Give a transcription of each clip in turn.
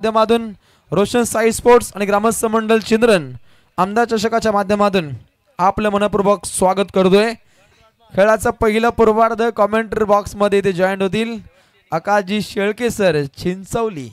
माध्यमातून रोशन साई स्पोर्ट्स आणि ग्रामस्थ मंडळ चिंद्रन आमदार चषकाच्या माध्यमातून आपलं मनपूर्वक स्वागत करतोय। खेळाचा पहिला पूर्वार्ध कमेंट्री बॉक्स मध्ये इथे जॉईन होतील आकाशजी शेळके सर चिंचवली।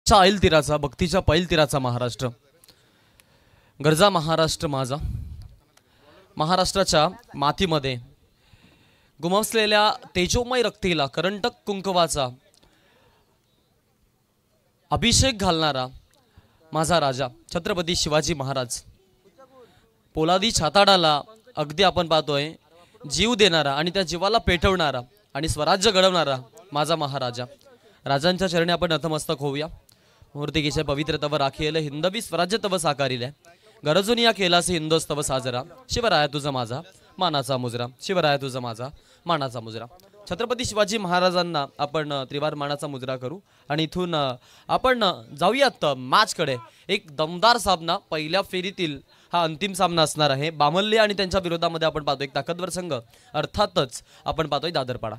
ऐल तीराचा भक्तीच्या पैल तीराचा महाराष्ट्र गरजा महाराष्ट्र माझा। महाराष्ट्राच्या मातीमध्ये गुमसलेल्या तेजोमय रक्तीला करंटक कुंकवाचा अभिषेक घालणारा माझा राजा छत्रपती शिवाजी महाराज। पोलादी छाताडाला अगदी आपण पाहतोय जीव देणारा आणि त्या जीवाला पेटवणारा आणि स्वराज्य घडवणारा माझा महाराजा। राजांच्या चरणी आपण नतमस्तक होऊया। मूर्तिकेच्या पवित्र तव राखील हिंदवी स्वराज्य तव साकारिले गरजून या केलासे हिंदोस्तव साजरा। शिवराया तुझा माझा मानाचा मुजरा, शिवराया तुझा माझा मानाचा मुजरा। छत्रपती शिवाजी महाराजांना आपण त्रिवार मानाचा मुजरा करू आणि इथून आपण जाऊयात मॅचकडे। एक दमदार सामना, पहिल्या फेरीतील हा अंतिम सामना असणार आहे। बामल्ले आणि त्यांच्या विरोधामध्ये आपण पाहतो एक ताकदवर संघ, अर्थातच आपण पाहतोय दादरपाडा।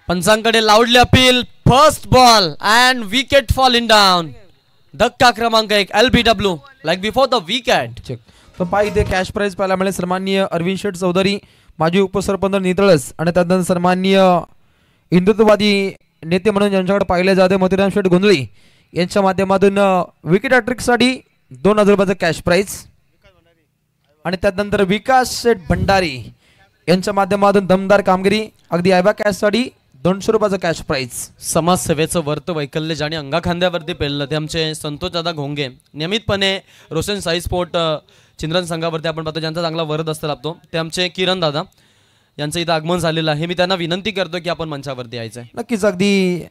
पंचांकडे loudly appeal, first ball and wicket falling down. धक्का क्रमांक 1 LBW like before the wicket. तर पाय इथे कॅश प्राइज पाहायला मिळेल। सन्माननीय अरविंद शेठ चौधरी माजी उपसरपंच नितळस आणि त्यानंतर सन्माननीय हिंदुत्ववादी नेते म्हणून ज्यांच्याकडे पाहिले जाते मोतीराम शेठ गोंधळी यांच्या माध्यमातून विकेट हॅट्रिक साठी 2000 रुपयाचं कॅश प्राइज आणि त्यानंतर विकास शेठ भंडारी यांच्या माध्यमातून दमदार कामगिरी अगदी आयबा कॅश साठी 200 रुपयाचं कॅश प्राइज। समाजसेवेचं वर्त वैकल्य ज्याने अंगाखांद्यावरती पेललं ते आमचे संतोष दादा घोंगे नियमितपणे रोशन साई स्पोर्ट चिंद्रन संघावरती आपण पाहतो ज्यांचा चांगला वरद असतो लागतो ते आमचे किरण दादा यांचं इथं आगमन झालेलं आहे। मी त्यांना विनंती करतो की आपण मंचावरती यायचंय। नक्कीच अगदी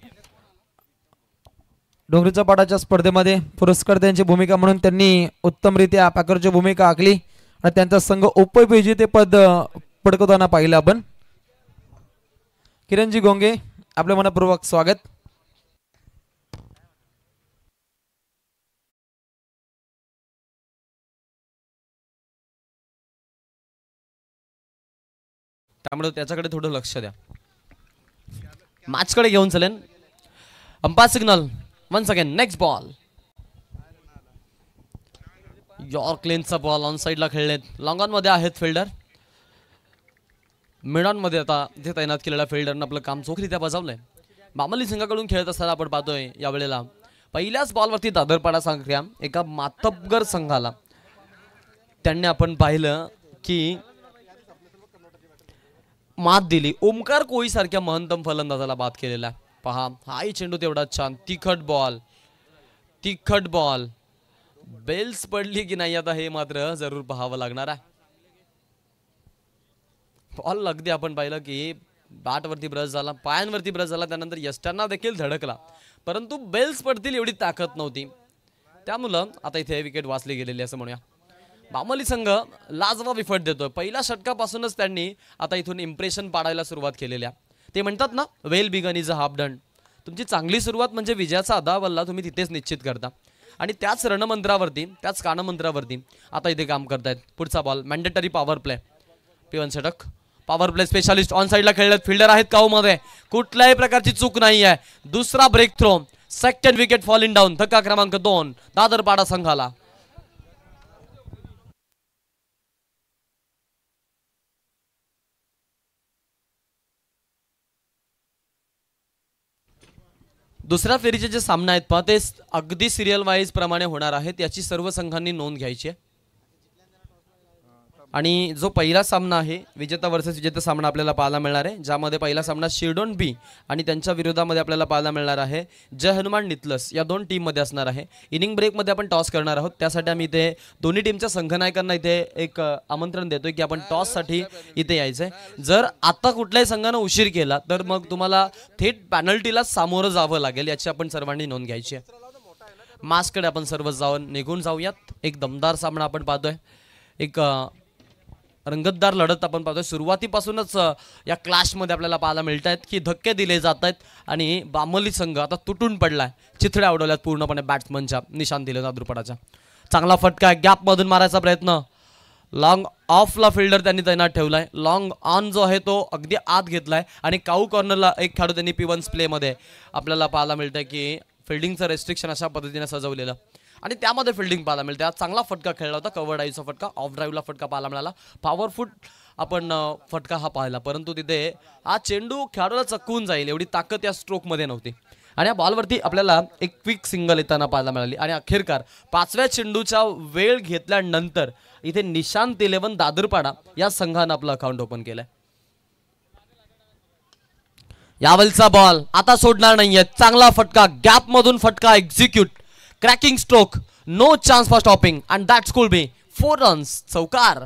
डोंगरीच्या पाटाच्या स्पर्धेमध्ये पुरस्कर्त्यांची भूमिका म्हणून त्यांनी उत्तमरित्या पॅकरची भूमिका आखली आणि त्यांचा संघ उपविजेते पद पडकवताना पाहिलं आपण। किरणजी गोंगे आपले मनपूर्वक स्वागत। त्यामुळे त्याच्याकडे थोडं लक्ष द्या। मॅचकडे घेऊन चलेन। Umpire signal once again next ball. Yorker लेनचा बॉल ऑन साइडला खेळलेत। लॉंग ऑन मध्ये आहेत फिल्डर। मिडॉन मध्ये आता इथे तैनात केलेल्या फिल्डरनं आपलं काम चोखरीत्या बजावलंय। बामल्ली संघाकडून खेळत असताना आपण पाहतोय यावेळेला पहिल्याच बॉलवरती दादरपाडा संघाच्या एका मातब्बर संघाला त्यांनी आपण पाहिलं की मात दिली। ओमकार कोळी सारख्या महंतम फलंदाजाला बाद केलेला पहा। हाही चेंडू तेवढा छान, तिखट बॉल बेल्स पडली की नाही आता हे मात्र जरूर पाहावं लागणार आहे। बॉल अगदी आपण पाहिलं की बॅट वरती ब्रश झाला, पायांवरती ब्रश झाला, त्यानंतर यष्टांना देखील धडकला, परंतु बेल्स पडतील एवढी ताकद नव्हती। त्यामुळं आता इथे विकेट वाचली गेलेली असं म्हणूया। बामल्ली संघ लाजवाब इफर्ट देतोय। पहिल्या षटकापासूनच त्यांनी आता इथून इम्प्रेशन पाडायला सुरुवात केलेल्या ते म्हणतात ना, well begun is a half done. तुमची चांगली सुरुवात म्हणजे विजयाचा अदावल्ला तुम्ही तिथेच निश्चित करता. आणि त्याच रणमंत्रावरती, त्याच कानमंत्रावरती आता इथे काम करतायत. पुढचा ball mandatory power play. P1 षटक. पॉवर प्ले स्पेशालिस्ट ऑन साईडला खेळलेत. फिल्डर आहेत काऊ मध्ये, कुठल्याही प्रकारची चूक नाही आहे. दुसरा breakthrough. Second wicket falling down. धक्का क्रमांक 2 दादरपाडा संघाला. दुसऱ्या फेरीचे जे सामने आहेत पहा ते अगदी सिरियल वाईज प्रमाणे होणार आहेत. याची सर्व संघांनी नोंद घ्यायची आहे. आणि जो पहिला सामना आहे विजेता वर्सेस विजेता सामना आपल्याला पाहायला मिळणार आहे, ज्यामध्ये पहिला सामना शिरडोन बी आणि त्यांच्या विरोधामध्ये आपल्याला पाहायला मिळणार आहे जय हनुमान नितलस या दोन टीममध्ये असणार आहे. इनिंग ब्रेकमध्ये आपण टॉस करणार आहोत. त्यासाठी आम्ही इथे दोन्ही टीमच्या संघनायकांना इथे एक आमंत्रण देतोय की आपण टॉससाठी इथे यायचंय. जर आता कुठल्याही संघानं उशीर केला तर मग तुम्हाला थेट पॅनल्टीला सामोरं जावं लागेल, याची आपण सर्वांनी नोंद घ्यायची आहे. मास्कडे आपण सर्व जाऊन निघून जाऊयात. एक दमदार सामना आपण पाहतोय, एक रंगतदार लढत आपण पाहतोय. सुरुवातीपासूनच या क्लॅशमध्ये आपल्याला पाहायला मिळत आहेत की धक्के दिले जात आहेत आणि बामली संघ आता तुटून पडलाय. चिथड्या उडवल्यात पूर्णपणे बॅट्समनच्या. निशान दिले दादरपाडाच्या. चांगला फटका आहे, गॅपमधून मारायचा प्रयत्न. लॉंग ऑफला फिल्डर त्यांनी तैनात ठेवलाय. लॉंग ऑन जो आहे तो अगदी आत घेतलाय आणि काऊ कॉर्नरला एक खेळाडू त्यांनी P1 प्लेमध्ये आपल्याला पाहायला मिळतंय की फिल्डिंगचं रेस्ट्रिक्शन अशा पद्धतीने सजवलेलं आणि त्यामध्ये फिल्डिंग पाहायला मिळते. आज चांगला फटका खेळला होता, कव्हर ड्राईव्हचा फटका, ऑफ ड्राईव्हला फटका पाहायला मिळाला. पॉवरफुल आपण फटका हा पाहिला, परंतु तिथे हा चेंडू खेळाडूला चकवून जाईल एवढी ताकद या स्ट्रोकमध्ये नव्हती. आणि या बॉलवरती आपल्याला एक क्विक सिंगल येताना पाहायला मिळाली. आणि अखेरकार 5व्या चेंडूचा वेळ घेतल्यानंतर इथे निशांत 11 दादरपाडा या संघानं आपलं अकाउंट ओपन केलंय. यावेळचा बॉल आता सोडणार नाहीये. चांगला फटका, गॅप मधून फटका execute. Cracking stroke, no chance for stopping and that's could be 4 runs. चौकार.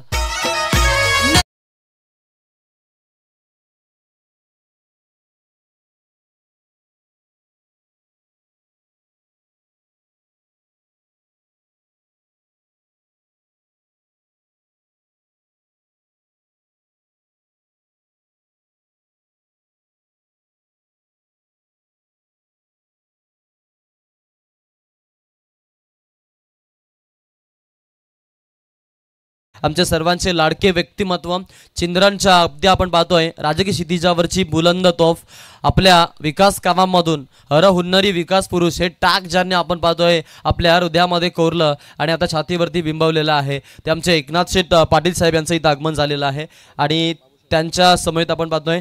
आमच्या सर्वांचे लाडके व्यक्तिमत्व चिंद्रांच्या अब्दी आपण पाहतोय. राजकीय क्षितिजावरची बुलंद तोफ, आपल्या विकास कामांमधून हरहुन्नरी विकास पुरुष हे टाक ज्यांनी आपण पाहतोय आपल्या हृदयामध्ये कोरलं आणि आता छातीवरती बिंबवलेलं आहे, ते आमचे एकनाथ शेठ पाटील साहेब यांचं इथं आगमन झालेलं आहे. आणि त्यांच्या समेत आपण पाहतोय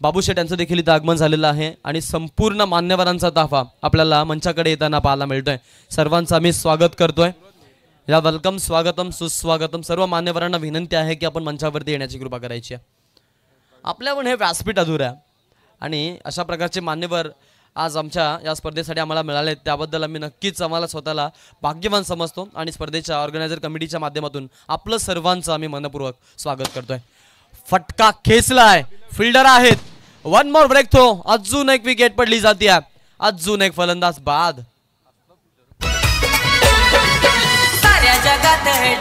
बाबू शेठ यांचं देखील इथं आगमन झालेलं आहे. आणि संपूर्ण मान्यवरांचा ताफा आपल्याला मंचाकडे येताना पाहायला मिळतोय. सर्वांचं आम्ही स्वागत करतोय. या वेलकम, स्वागतम, सुस्वागतम. सर्व मान्यवरांना विनंती आहे की आपण मंचावरती येण्याची कृपा करायची आहे. आपल्यावर हे व्यासपीठ अधुरं आहे आणि अशा प्रकारचे मान्यवर आज आमच्या या स्पर्धेसाठी आम्हाला मिळाले, त्याबद्दल आम्ही नक्कीच आम्हाला स्वतःला भाग्यवान समजतो आणि स्पर्धेच्या ऑर्गनायझर कमिटीच्या माध्यमातून आपलं सर्वांचं आम्ही मनपूर्वक स्वागत करतोय. फटका खेचलाय, फिल्डर आहेत. 1 मोर ब्रेक थ्रो. अजून एक विकेट पडली जाते. अजून एक फलंदाज बाद. जगात है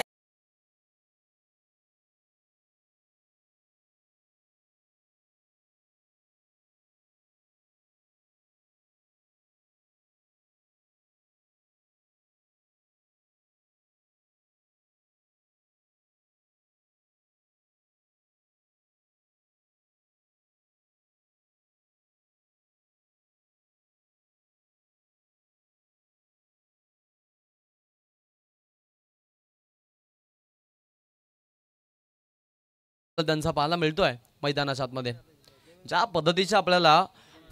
त्यांचा पाहायला मिळतोय मैदानाच्या आतमध्ये. ज्या पद्धतीच्या आपल्याला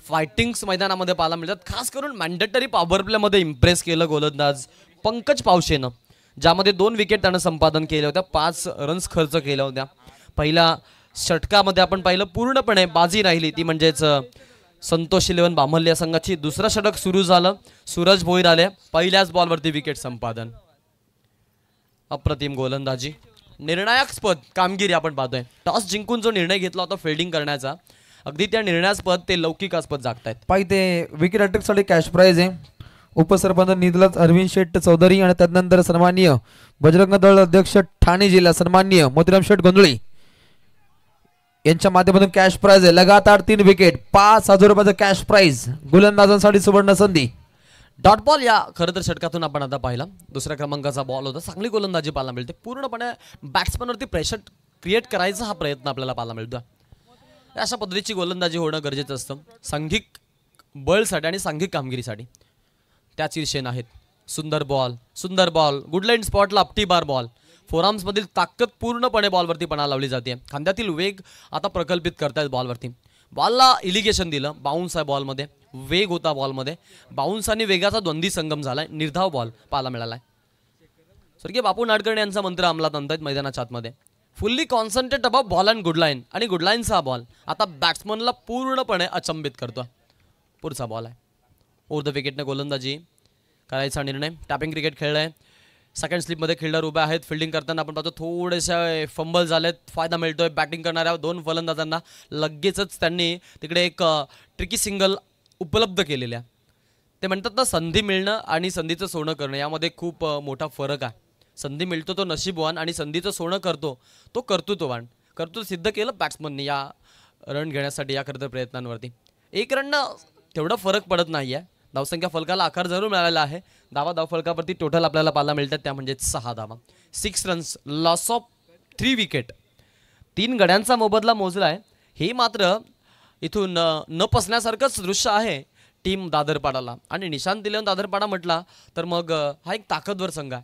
फायटिंग्स मैदानामध्ये पाहायला मिळतात, खास करून मॅन्डेटरी पॉवर प्लेमध्ये इम्प्रेस केलं गोलंदाज पंकज पावशेनं, ज्यामध्ये 2 विकेट त्यानं संपादन केल्या होत्या, 5 रन्स खर्च केल्या होत्या. पहिल्या षटकामध्ये आपण पाहिलं पूर्णपणे बाजी राहिली ती म्हणजेच संतोष 11 बामल्ली या संघाची. दुसरं षटक सुरू झालं, सूरज भोईर आले, पहिल्याच बॉलवरती विकेट संपादन. अप्रतिम गोलंदाजी, निर्णायकस्पद कामगिरी आपण पाहतोय. टॉस जिंकून जो निर्णय घेतला होता फिल्डिंग करण्याचा, अगदी त्या निर्णयास्पद ते लौकिकास्पद जागतायत. पाहिजे विकेट अटकसाठी कॅश प्राइज आहे. उपसरपंच निधलत अरविंद शेठ चौधरी आणि त्यानंतर सन्माननीय बजरंग दल अध्यक्ष ठाणे जिल्हा सन्माननीय मोतीराम शेठ गोंधळी यांच्या माध्यमातून कॅश प्राइज आहे लगातार 3 विकेट 5,000 रुपयाचं कॅश प्राइज गोलंदाजांसाठी सुवर्ण संधी. डॉट बॉल या खरं तर षटकातून आपण आता पाहिला. दुसऱ्या क्रमांकाचा बॉल होता. चांगली गोलंदाजी पाहायला मिळते. पूर्णपणे बॅट्समनवरती प्रेशर क्रिएट करायचा हा प्रयत्न आपल्याला पाहायला मिळतो. अशा पद्धतीची गोलंदाजी होणं गरजेचं असतं सांघिक बळसाठी आणि सांघिक कामगिरीसाठी. त्याच ईर्षेन आहेत. सुंदर बॉल गुड लाईन स्पॉटला अपटी बार बॉल. फोरआर्म्स मधील ताकद पूर्णपणे बॉलवरती पणा लावली जाते. खांद्यातील वेग आता प्रकल्पित करतायत बॉलवरती. बॉलला इलिगेशन दिलं. बाउन्स आहे बॉलमध्ये. वेग होता बॉलमध्ये. बाउन्स आणि वेगाचा द्वंद्वी संगम झालाय. निर्धाव बॉल पाहायला मिळालाय. स्वर्गीय बापू नाडकर्णी यांचा मंत्र अंमलात आणतायत मैदानाच्या आतमध्ये. Fully concentrate about ball and good line. आणि गुड लाईनचा बॉल आता बॅट्समनला पूर्णपणे अचंबित करतो. पुढचा बॉल आहे. ओव्हर द विकेटने गोलंदाजी करायचा निर्णय. टॅपिंग क्रिकेट खेळलाय. सेकंड स्लिपमध्ये फिल्डर उभे आहेत. फिल्डिंग करताना आपण पाहतो थोडेसे फंबल झालेत. फायदा मिळतोय बॅटिंग करणाऱ्या 2 फलंदाजांना. लगेचच त्यांनी तिकडे एक ट्रिकी सिंगल उपलब्ध केलेल्या. ते म्हणतात ना संधी मिळणं आणि संधीचं सोनं करणं यामध्ये खूप मोठा फरक आहे. संधी मिळतो तो नशीबवान आणि संधीचं सोनं करतो तो कर्तृत्ववान. कर्तृत्व सिद्ध केलं बॅट्समनने या रन घेण्यासाठी या खरं तर प्रयत्नांवरती. 1 रननं तेवढा फरक पडत नाही आहे. धावसंख्या फलकाला आकार जरूर मिळालेला आहे. धाव फलकावरती टोटल आपल्याला पाहायला मिळतात त्या म्हणजे 6 धावा. 6 रन्स लॉस ऑफ 3 विकेट. 3 गड्यांचा मोबदला मोजला आहे. हे मात्र इथून न पसण्यासारखंच दृश्य आहे टीम दादरपाडाला. आणि निशांत इलेव्हन दादरपाडा म्हटला तर मग हा एक ताकदवर संघ आहे.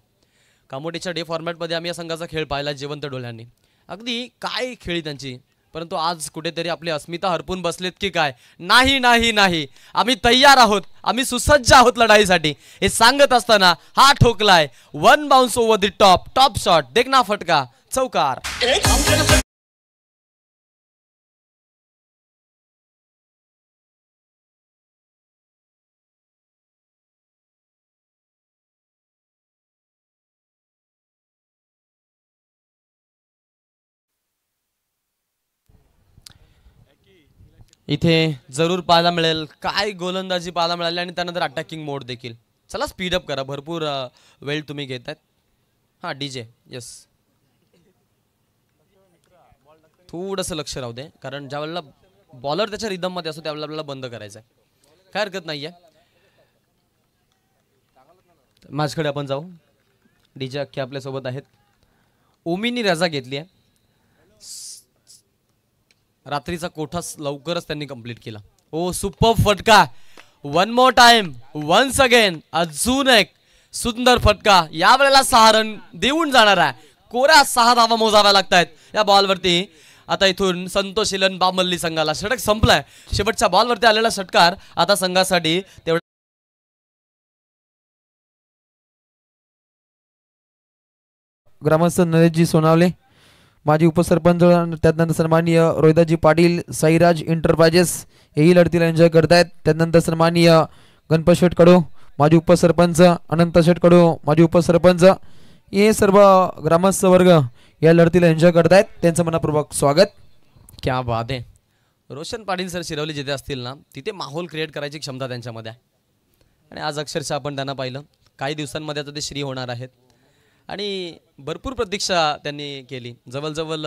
कामोटीच्या डे फॉर्मॅटमध्ये आम्ही या संघाचा खेळ पाहिला जिवंत डोळ्यांनी. अगदी काय खेळी त्यांची. परंतु आज कुठेतरी आपली अस्मिता हरपून बसलेत की काय. नाही नाही नाही आम्ही तयार आहोत. आम्ही सुसज्ज आहोत लढाईसाठी हे सांगत असताना हा ठोकलाय. 1 bounce over the top shot. देखना फटका चौकार. इथे जरूर पाहायला मिळेल काय गोलंदाजी पाहायला मिळाली आणि त्यानंतर अटॅकिंग मोड देखील. चला स्पीडअप करा. भरपूर वेळ तुम्ही घेतायत. हां डीजे येस थोडंसं लक्ष राहू दे कारण ज्या वेळेला बॉलर त्याच्या रिदममध्ये असतो त्यावेळेला आपल्याला बंद करायचं आहे. काय हरकत नाही आहे. माझ्याकडे आपण जाऊ. डीजे अख्खे आपल्यासोबत आहेत. ओमीनी रजा घेतली आहे. रात्रीचा कोठा लवकरच त्यांनी कंप्लीट केला. ओ सुपर फटका. 1 मोर टाइम वन्स अगेन. अजून एक सुंदर फटका. यावेळेला 6 रन देऊन जाणार आहे. कोऱ्या 6 धावा मोजाव्या लागतायत या बॉलवरती. आता इथून संतोष इलन बामल्ली संघाला षटक संपलाय. शेवटच्या बॉलवरती आलेला षटकार आता संघासाठी तेवढा. ग्रामस्थ नरेशजी सोनावले माजी उपसरपंच त्यानंतर सन्माननीय रोहिदाजी पाटील साईराज एंटरप्राइजेस हेही लढतीला एन्जॉय करतायत. त्यानंतर सन्माननीय गणपत शेठ कडू माजी उपसरपंच अनंत शेठ कडू माजी उपसरपंच हे सर्व ग्रामस्थ वर्ग या लढतीला एन्जॉय करतायत. त्यांचं मनपूर्वक स्वागत. क्या बात आहे. रोशन पाटील सर शिरवली जिथे असतील ना तिथे माहोल क्रिएट करायची क्षमता त्यांच्यामध्ये आहे. आणि आज अक्षरशः आपण त्यांना पाहिलं. काही दिवसांमध्ये आता ते श्री होणार आहेत आणि भरपूर प्रतीक्षा त्यांनी केली. जवळजवळ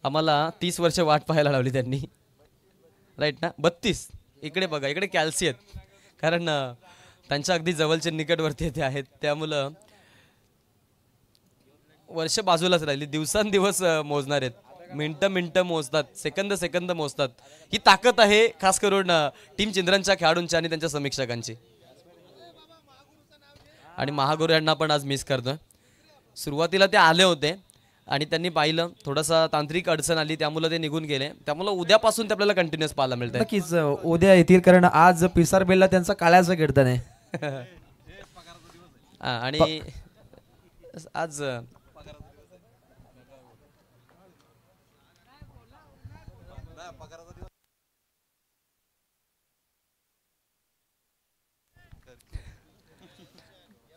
आम्हाला 30 वर्ष वाट पाहायला लावली त्यांनी. राईट ना 32. इकडे बघा इकडे कॅल्सी आहेत कारण त्यांच्या अगदी जवळचे निकटवर्ती ते आहेत. त्यामुळं वर्ष बाजूलाच राहिली. दिवसांदिवस मोजणार आहेत. मिनटं मोजतात. सेकंद मोजतात. ही ताकद आहे खास करून टीम चिंद्रनच्या खेळाडूंची आणि त्यांच्या समीक्षकांची. आणि महागुरू यांना पण आज मिस करतोय. सुरुवातीला ते आले होते आणि त्यांनी पाहिलं थोडासा तांत्रिक अडचण आली त्यामुळे ते निघून गेले. त्यामुळे उद्यापासून ते आपल्याला कंटिन्युअस पाहायला मिळतं. नक्कीच उद्या येतील कारण आज पिसार बेलला त्यांचा काळ्याचं कीर्तन आहे. आणि आज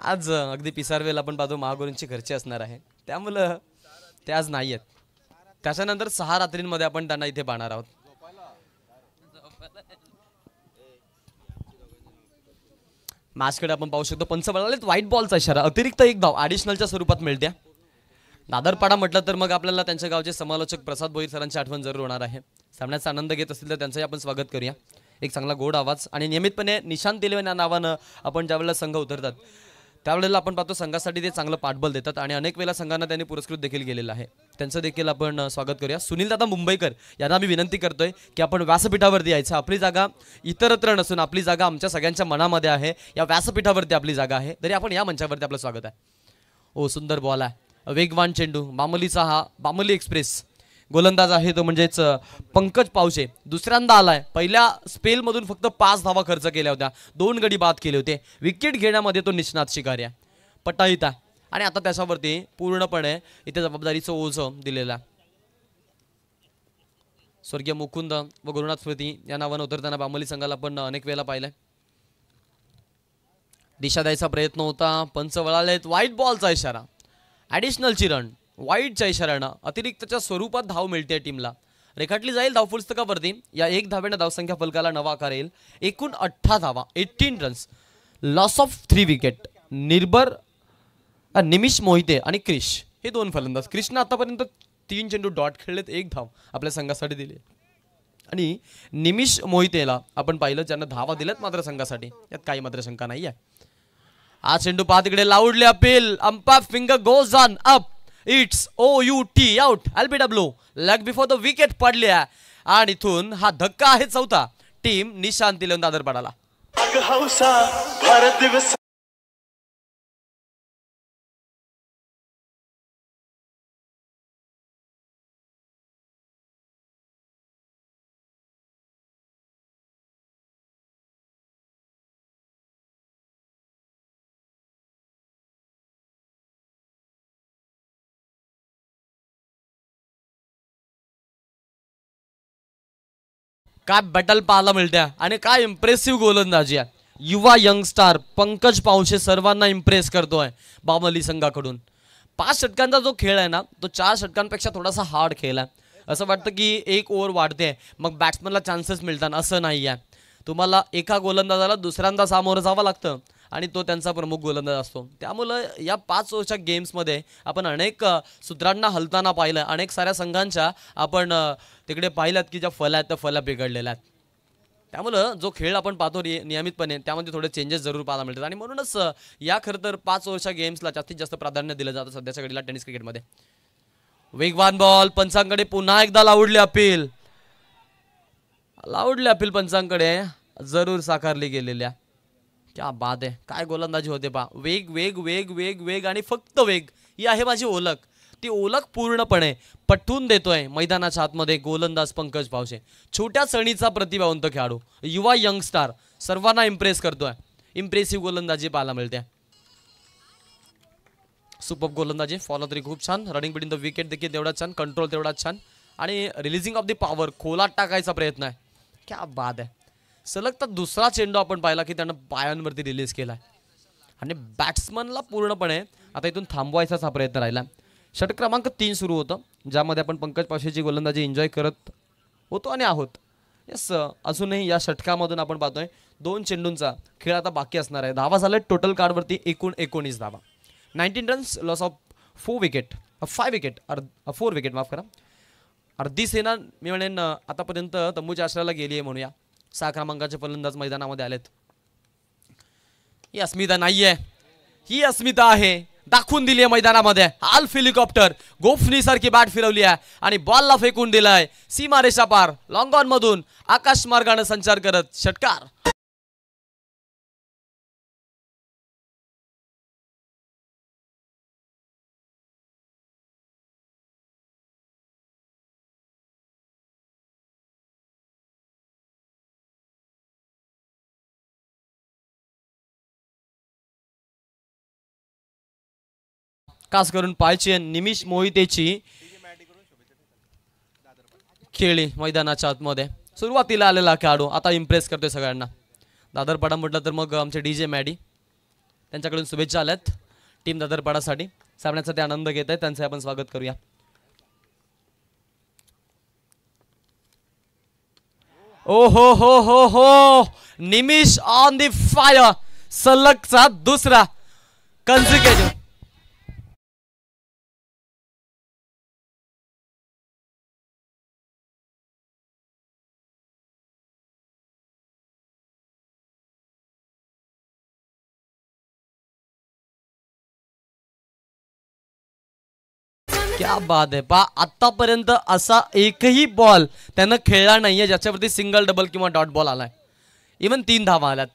आज अगदी पिसारवेल आपण पाहतो महागुरूंची घरची असणार आहे त्यामुळं ते आज नाही आहेत. त्याच्यानंतर 6 रात्रींमध्ये आपण त्यांना इथे पाहणार आहोत. मॅचकडे आपण पाहू शकतो पंच बळालेत. व्हाईट बॉलचा इशारा. अतिरिक्त 1 धाव ॲडिशनलच्या स्वरूपात मिळते. दादरपाडा म्हटलं तर मग आपल्याला त्यांच्या गावचे समालोचक प्रसाद भोईर सरांची आठवण जरूर होणार आहे. सामन्याचा आनंद घेत असतील तर त्यांचंही आपण स्वागत करूया. एक चांगला गोड आवाज आणि नियमितपणे निशांत तेलवे या नावानं आपण ज्यावेळेला संघ उतरतात त्यावेळेला आपण पाहतो संघासाठी ते चांगलं पाठबळ देतात आणि अनेक वेळा संघांना त्यांनी पुरस्कृत देखील केलेलं आहे. त्यांचं देखील आपण स्वागत करूया. सुनील दादा मुंबईकर यांना मी विनंती करतोय की आपण व्यासपीठावरती यायचं. आपली जागा इतरत्र नसून आपली जागा आमच्या सगळ्यांच्या मनामध्ये आहे. या व्यासपीठावरती आपली जागा आहे, तरी आपण या मंचावरती आपलं स्वागत आहे. ओ सुंदर बॉल आहे, वेगवान चेंडू, बामलीचा हा बामली एक्सप्रेस गोलंदाज आहे तो म्हणजेच पंकज पावशे दुसऱ्यांदा आलाय. पहिल्या स्पेलमधून फक्त 5 धावा खर्च केल्या होत्या, 2 गडी बाद केले होते. विकेट घेण्यामध्ये तो निष्णात शिकारी आहे, पटाईत आहे आणि आता त्याच्यावरती पूर्णपणे इथे जबाबदारीचं ओझं दिलेलं आहे. स्वर्गीय मुकुंद व गुरुनाथ स्मृती या नावानं उतरताना बामली संघाला आपण अनेक वेळेला पाहिलंय. दिशा द्यायचा प्रयत्न होता, पंच वळालेत, व्हाईट बॉलचा इशारा, ॲडिशनलची रन, वाईटच्या इशाऱ्यानं अतिरिक्तच्या स्वरूपात धाव मिळते टीमला. रेखाटली जाईल धावपुस्तकावरती. या 1 धावेनं धावसंख्या फलकाला नवा आकार येईल. एकूण 18 धावा, 18 रन्स, लॉस ऑफ 3 विकेट. निर्भर निमिष मोहिते आणि क्रिश हे 2 फलंदाज. क्रिशनं आतापर्यंत 3 चेंडू डॉट खेळलेत, 1 धाव आपल्या संघासाठी दिली आणि निमिष मोहितेला आपण पाहिलं ज्यांना धावा दिल्यात मात्र संघासाठी, यात काही मात्र शंका नाही आहे. हा चेंडू पाहा तिकडे, लाऊडली appeal, umpire finger goes on up, it's OUT out. LBW leg before the wicket पडली आहे आणि इथून हा धक्का आहे 4था. टीम निशांती लावून दादरपाडाला. काय बॅटल पाहायला मिळत्या आणि काय इम्प्रेसिव्ह गोलंदाजी आहे. युवा यंगस्टार पंकज पावशे सर्वांना इम्प्रेस करतोय बामली संघाकडून. 5 षटकांचा जो खेळ आहे ना तो 4 षटकांपेक्षा थोडासा हार्ड खेळ आहे. असं वाटतं की 1 ओव्हर वाढते मग बॅट्समनला चान्सेस मिळतात, असं नाही आहे. तुम्हाला एका गोलंदाजाला दुसऱ्यांदा सामोरं जावं लागतं आणि तो त्यांचा प्रमुख गोलंदाज असतो. त्यामुळं या 5 ओव्हरच्या गेम्समध्ये आपण अनेक सूत्रांना हलताना पाहिलं, अनेक साऱ्या संघांच्या आपण तिकडे पाहिल्यात की ज्या फळ्या आहेत त्या फळ्या बिघडलेल्या आहेत. त्यामुळं जो खेळ आपण पाहतो नियमितपणे त्यामध्ये थोडे चेंजेस जरूर पाहायला मिळतात आणि म्हणूनच या खरं तर 5 ओव्हरच्या गेम्सला जास्तीत जास्त प्राधान्य दिलं जातं सध्याच्या घडीला टेनिस क्रिकेटमध्ये. वेगवान बॉल, पंचांकडे पुन्हा एकदा लाऊडली अपील, पंचांकडे जरूर साकारली गेलेल्या. क्या बात आहे, काय गोलंदाजी होते पा. वेग वेग वेग वेग वेग आणि फक्त वेग ही आहे माझी ओळख. ती ओळख पूर्णपणे पटवून देतोय मैदानाच्या आतमध्ये गोलंदाज पंकज पावशे. छोट्या सणीचा प्रतिभावंत खेळाडू, युवा यंगस्टार, सर्वांना इम्प्रेस करतोय. इम्प्रेसिव्ह गोलंदाजी पाहायला मिळते. सुपर गोलंदाजी, फॉलो तरी खूप छान, रनिंग बिटवीन द विकेट देखील तेवढा छान, कंट्रोल तेवढा छान आणि रिलीजिंग ऑफ द पॉवर खोलात टाकायचा प्रयत्न आहे. क्या बात आहे. सलग तर दुसरा चेंडू आपण पाहिला की त्यानं पायांवरती रिलीज केलाय आणि बॅट्समनला पूर्णपणे आता इथून थांबवायचाच हा प्रयत्न राहिला. षटक क्रमांक 3 सुरू होतं ज्यामध्ये आपण पंकज पावशेची गोलंदाजी एन्जॉय करत होतो आणि आहोत. यस, अजूनही या षटकामधून आपण पाहतोय 2 चेंडूंचा खेळ आता बाकी असणार आहे. धावा झाले टोटल कार्डवरती एकूण 19 धावा, 19 runs, loss of 4 wicket, 4 wicket माफ करा. अर्धी सेना मी म्हणेन आतापर्यंत तंबूच्या आश्रयाला गेली आहे म्हणूया. 6 क्रमांकाचे फलंदाज मैदानामध्ये आलेत. ही अस्मिता नाहीये, ही अस्मिता आहे, दाखवून दिली आहे मैदानामध्ये. हाल्फ हेलिकॉप्टर गोफनी सारखी बॅट फिरवली आहे आणि बॉलला फेकून दिलाय सीमा रेषा पार. लॉंग ऑन मधून आकाश मार्गाने संचार करत षटकार. खास करून पायची निमिष मोहितेची खेळी मैदानाच्या आतमध्ये. सुरुवातीला आलेला खेळाडू आता इम्प्रेस करतोय सगळ्यांना. दादरपाडा म्हटलं तर मग आमचे DJ मॅडी, त्यांच्याकडून शुभेच्छा आल्यात टीम दादरपाडासाठी. सामन्याचा ते आनंद घेत आहेत, त्यांचं आपण स्वागत करूया. ओ हो हो हो हो, निमिष ऑन द फायर, सलगचा दुसरा कन्सिक्युटिव्ह क्या बात आहे पा, आतापर्यंत असा एकही बॉल त्यानं खेळला नाहीये ज्याच्यावरती सिंगल डबल किंवा डॉट बॉल आलाय. इव्हन 3 धावा आल्यात.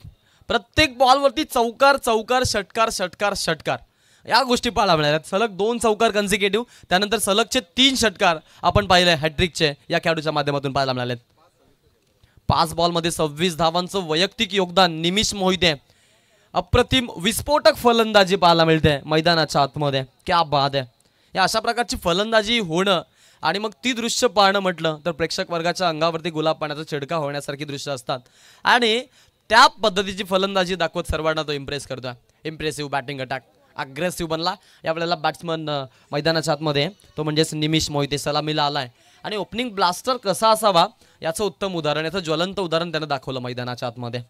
प्रत्येक बॉलवरती चौकार चौकार षटकार षटकार षटकार या गोष्टी पाहायला मिळाल्यात. सलग 2 चौकार कन्सिक्युटिव्ह, त्यानंतर सलगचे 3 षटकार आपण पाहिले हॅट्रिकचे या खेळाडूच्या माध्यमातून पाहायला मिळालेत. 5 बॉलमध्ये 26 धावांचं वैयक्तिक योगदान निमिष मोहिते. अप्रतिम विस्फोटक फलंदाजी पाहायला मिळते मैदानाच्या आतमध्ये. क्या बात आहे. या अशा प्रकारची फलंदाजी होणं आणि मग ती दृश्य पाहणं म्हटलं तर प्रेक्षक वर्गाच्या अंगावरती गुलाब पाण्याचा छिडका होण्यासारखी दृश्य असतात आणि त्या पद्धतीची फलंदाजी दाखवत सर्वांना तो इम्प्रेस करतोय. इम्प्रेसिव्ह बॅटिंग अटॅक, अग्रेसिव्ह बनला यावेळेला बॅट्समन मैदानाच्या आतमध्ये, तो म्हणजेच निमिष मोहिते सलामीला आलाय आणि ओपनिंग ब्लास्टर कसा असावा याचं उत्तम उदाहरण, याचं ज्वलंत उदाहरण त्यानं दाखवलं मैदानाच्या आतमध्ये.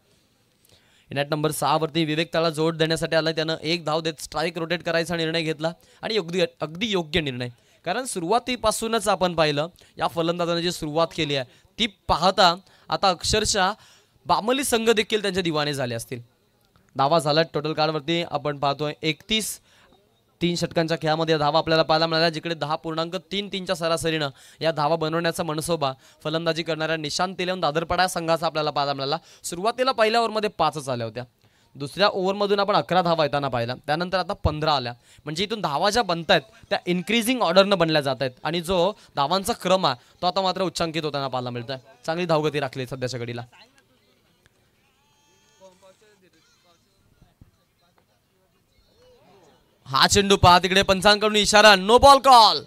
नेट नंबर 6 वरती विवेक त्याला जोड देण्यासाठी आलाय. त्यानं 1 धाव देत स्ट्राईक रोटेट करायचा निर्णय घेतला आणि अगदी योग्य निर्णय, कारण सुरुवातीपासूनच आपण पाहिलं या फलंदाजाने जी सुरुवात केली आहे ती पाहता आता अक्षरशः बामली संघ देखील त्यांचे दिवाणे झाले असतील. धावा झाल्यात टोटल कार्डवरती आपण पाहतोय 31. 3 षटकांच्या खेळामध्ये धावा आपल्याला पाहायला मिळाल्या, जिकडे 10.33च्या सरासरीनं या धावा बनवण्याचा मनसोबा फलंदाजी करणाऱ्या निशांत तेलवंत दादरपाडा संघाचा आपल्याला पाहायला मिळाला. सुरुवातीला पहिल्या ओव्हरमध्ये 5च आल्या होत्या. दुसऱ्या ओव्हरमधून आपण 11 धावा येताना पाहिला, त्यानंतर आता 15 आल्या. म्हणजे इथून धावा ज्या बनतायत त्या इन्क्रीजिंग ऑर्डरनं बनल्या जात आहेत आणि जो धावांचा क्रम आहे तो आता मात्र उच्चांकित होताना पाहायला मिळतोय. चांगली धावगती राखली सध्याच्या घडीला. हा चेंडू पहा, तिकडे पंचांकडून इशारा, no ball call.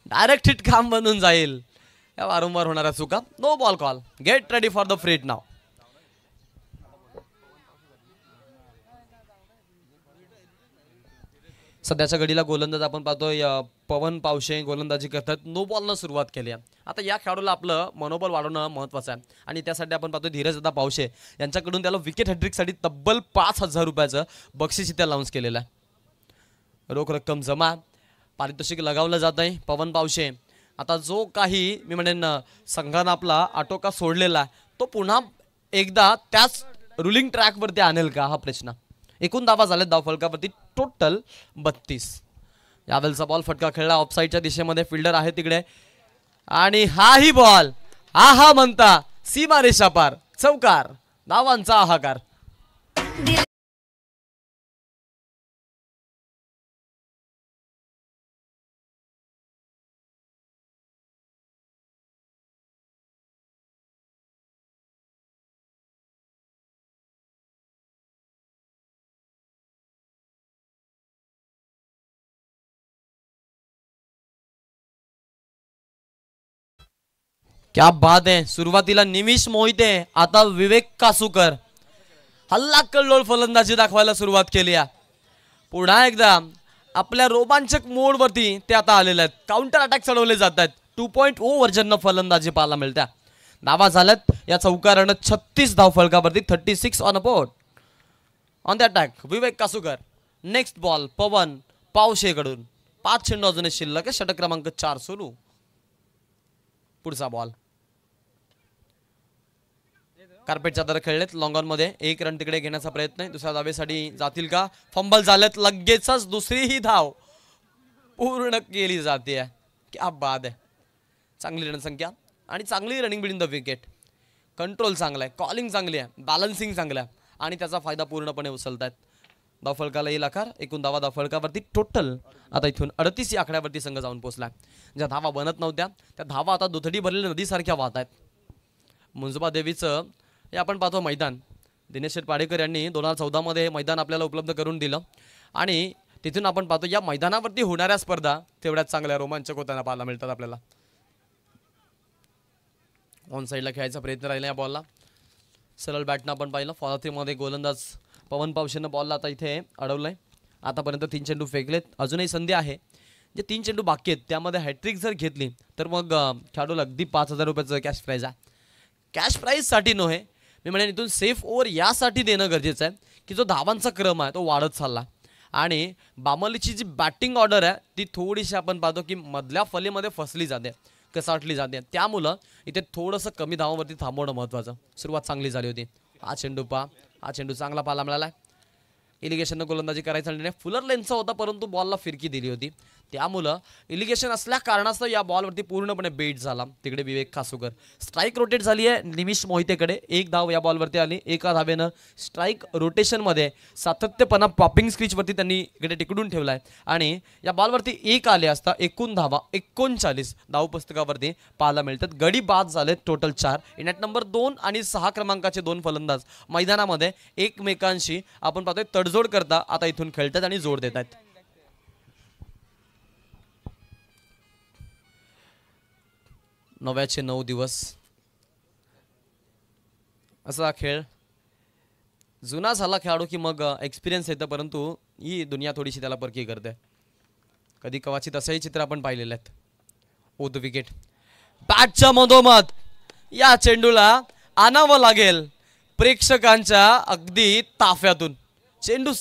Direct hit काम बनून जाईल. या वारंवार होणाऱ्या चुका. No ball call. Get ready for the free hit now. सध्याच्या घडीला गोलंदाज आपण पाहतोय पवन पावशे गोलंदाजी करतात. नो बॉलनं सुरुवात केली आहे. आता या खेळाडूला आपलं मनोबल वाढवणं महत्त्वाचं आहे आणि त्यासाठी आपण पाहतोय धीरजदा पावशे यांच्याकडून त्याला विकेट हॅट्रिकसाठी तब्बल 5,000 रुपयाचं बक्षीस इथे अनाऊन्स केलेलं आहे. रोख रक्कम जमा, पारितोषिक लगावलं जात आहे. पवन पावशे आता जो काही मी म्हणेन संघानं आपला आटोका सोडलेला तो पुन्हा एकदा त्याच रुलिंग ट्रॅकवरती आणेल का हा प्रश्न. एकूण धावा झाल्यात धाव फलकावरती टोटल 32. यावेळेचा बॉल फटका खेळला ऑफसाईडच्या दिशेमध्ये, फिल्डर आहे तिकडे आणि हाही बॉल आहा म्हणता सीमारेषा पार, चौकार, धावांचा हाहाकार. क्या बात आहे. सुरुवातीला निमिष मोहिते, आता विवेक कासूकर हल्ला कल्लोळ फलंदाजी दाखवायला सुरुवात केली आहे. पुन्हा एकदा आपल्या रोमांचक मोडवरती ते आता आलेले आहेत. काउंटर अटॅक चढवले जात आहेत. 2.0 व्हर्जननं फलंदाजी पाहायला मिळत्या. धावा झाल्यात या चौकारानं 36 धाव फलकावरती. 36 on a board. On the attack Vivek Kasukar. Next ball Pawan पावशेकडून. 5 चेंडू अजून शिल्लक आहे. षटक क्रमांक 4 सुरू. पुढचा बॉल कार्पेटच्या दर खेळलेत. लॉंग ऑन मध्ये 1 रन तिकडे घेण्याचा प्रयत्न आहे. दुसऱ्या धावेसाठी जातील का. फंबल झालेत. लगेचच दुसरीही धाव पूर्ण केली जाते. क्या बात आहे. चांगली रणसंख्या आणि चांगली running between the wicket. Control चांगला आहे, कॉलिंग चांगली आहे, बॅलन्सिंग चांगलं आहे आणि त्याचा फायदा पूर्णपणे उचलतायत. धावफलकाला येईल आकार. एकूण धावा धावफलकावरती टोटल आता इथून 38 या आकड्यावरती संघ जाऊन पोहोचला. ज्या धावा बनत नव्हत्या त्या धावा आता दुथडी भरलेल्या नदीसारख्या वाहत आहेत. मुंजबा देवीचं हे आपण पाहतो मैदान दिनेश शेठ पाडेकर यांनी 2014 मध्ये हे मैदान आपल्याला उपलब्ध करून दिलं आणि तिथून आपण पाहतो या मैदानावरती होणाऱ्या स्पर्धा तेवढ्याच चांगल्या रोमांचक होताना पाहायला मिळतात आपल्याला. ऑन साईडला खेळायचा प्रयत्न राहिला या बॉलला. सरळ बॅटनं आपण पाहिलं. फॉलोथ्रीमध्ये गोलंदाज पवन पावशेनं बॉलला आता इथे अडवलंय. आतापर्यंत 3 चेंडू फेकलेत. अजूनही संधी आहे. जे 3 चेंडू बाकी आहेत त्यामध्ये हॅट्रिक जर घेतली तर मग खेळाडूला अगदी 5,000 रुपयाचं कॅश प्राईज आहे. कॅश प्राईजसाठी नव्हे, मी म्हणेन इथून सेफ ओव्हर यासाठी देणं गरजेचं आहे की जो धावांचा क्रम आहे तो वाढत चालला आणि बामलीची जी बॅटिंग ऑर्डर आहे ती थोडीशी आपण पाहतो की मधल्या फलीमध्ये फसली जाते, कसाटली जाते. त्यामुळं इथे थोडंसं कमी धावांवरती थांबवणं महत्त्वाचं. सुरुवात चांगली झाली होती. हा चेंडू पहा. हा चेंडू चांगला पाहायला मिळाला. इलिगेशननं गोलंदाजी करायचा निर्णय फुलर लेनचा होता परंतु बॉलला फिरकी दिली होती. त्यामुळं इलिगेशन असल्या कारणास्तव या बॉलवरती पूर्णपणे बेट झाला तिकडे विवेक खासूकर. स्ट्राईक रोटेट झाली आहे निमिष मोहितेकडे. एक धाव या बॉलवरती आली. एका धावेनं स्ट्राईक रोटेशनमध्ये सातत्यपणा पॉपिंग स्क्रीचवरती त्यांनी इकडे टिकडून ठेवला आहे आणि या बॉलवरती एक आले असता एकूण धावा 39 धाव पुस्तकावरती पाहायला मिळतात. गडी बाद झाले टोटल 4. इनॅट नंबर 2 आणि 6 क्रमांकाचे 2 फलंदाज मैदानामध्ये एकमेकांशी आपण पाहतोय तडजोड करता आता इथून खेळतात आणि जोड देत आहेत. 9 दिवस असा खेळ. जुना झाला खेळाडू की मग एक्सपिरियन्स येतं, परंतु ही दुनिया थोडीशी त्याला परकी करते. कधी कवाचित असंही चित्र आपण पाहिलेलं आहेत. ओद विकेट बॅटच्या मधोमध या चेंडूला आणावं लागेल प्रेक्षकांच्या अगदी ताफ्यातून. चेंडू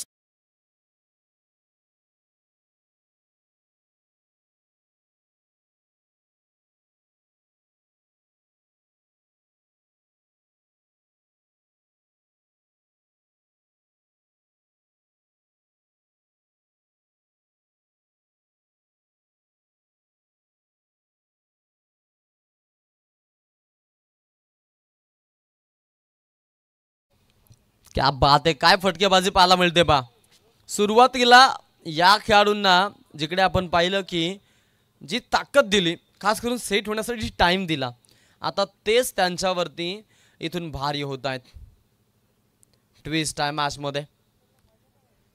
क्या बात आहे. काय फटकेबाजी पाहायला मिळते बा. सुरुवातीला या खेळाडूंना जिकडे आपण पाहिलं की जी ताकद दिली खास करून सेट होण्यासाठी टाइम दिला, आता तेच त्यांच्यावरती इथून भारी होत आहेत. ट्विस्ट आहे मॅचमध्ये.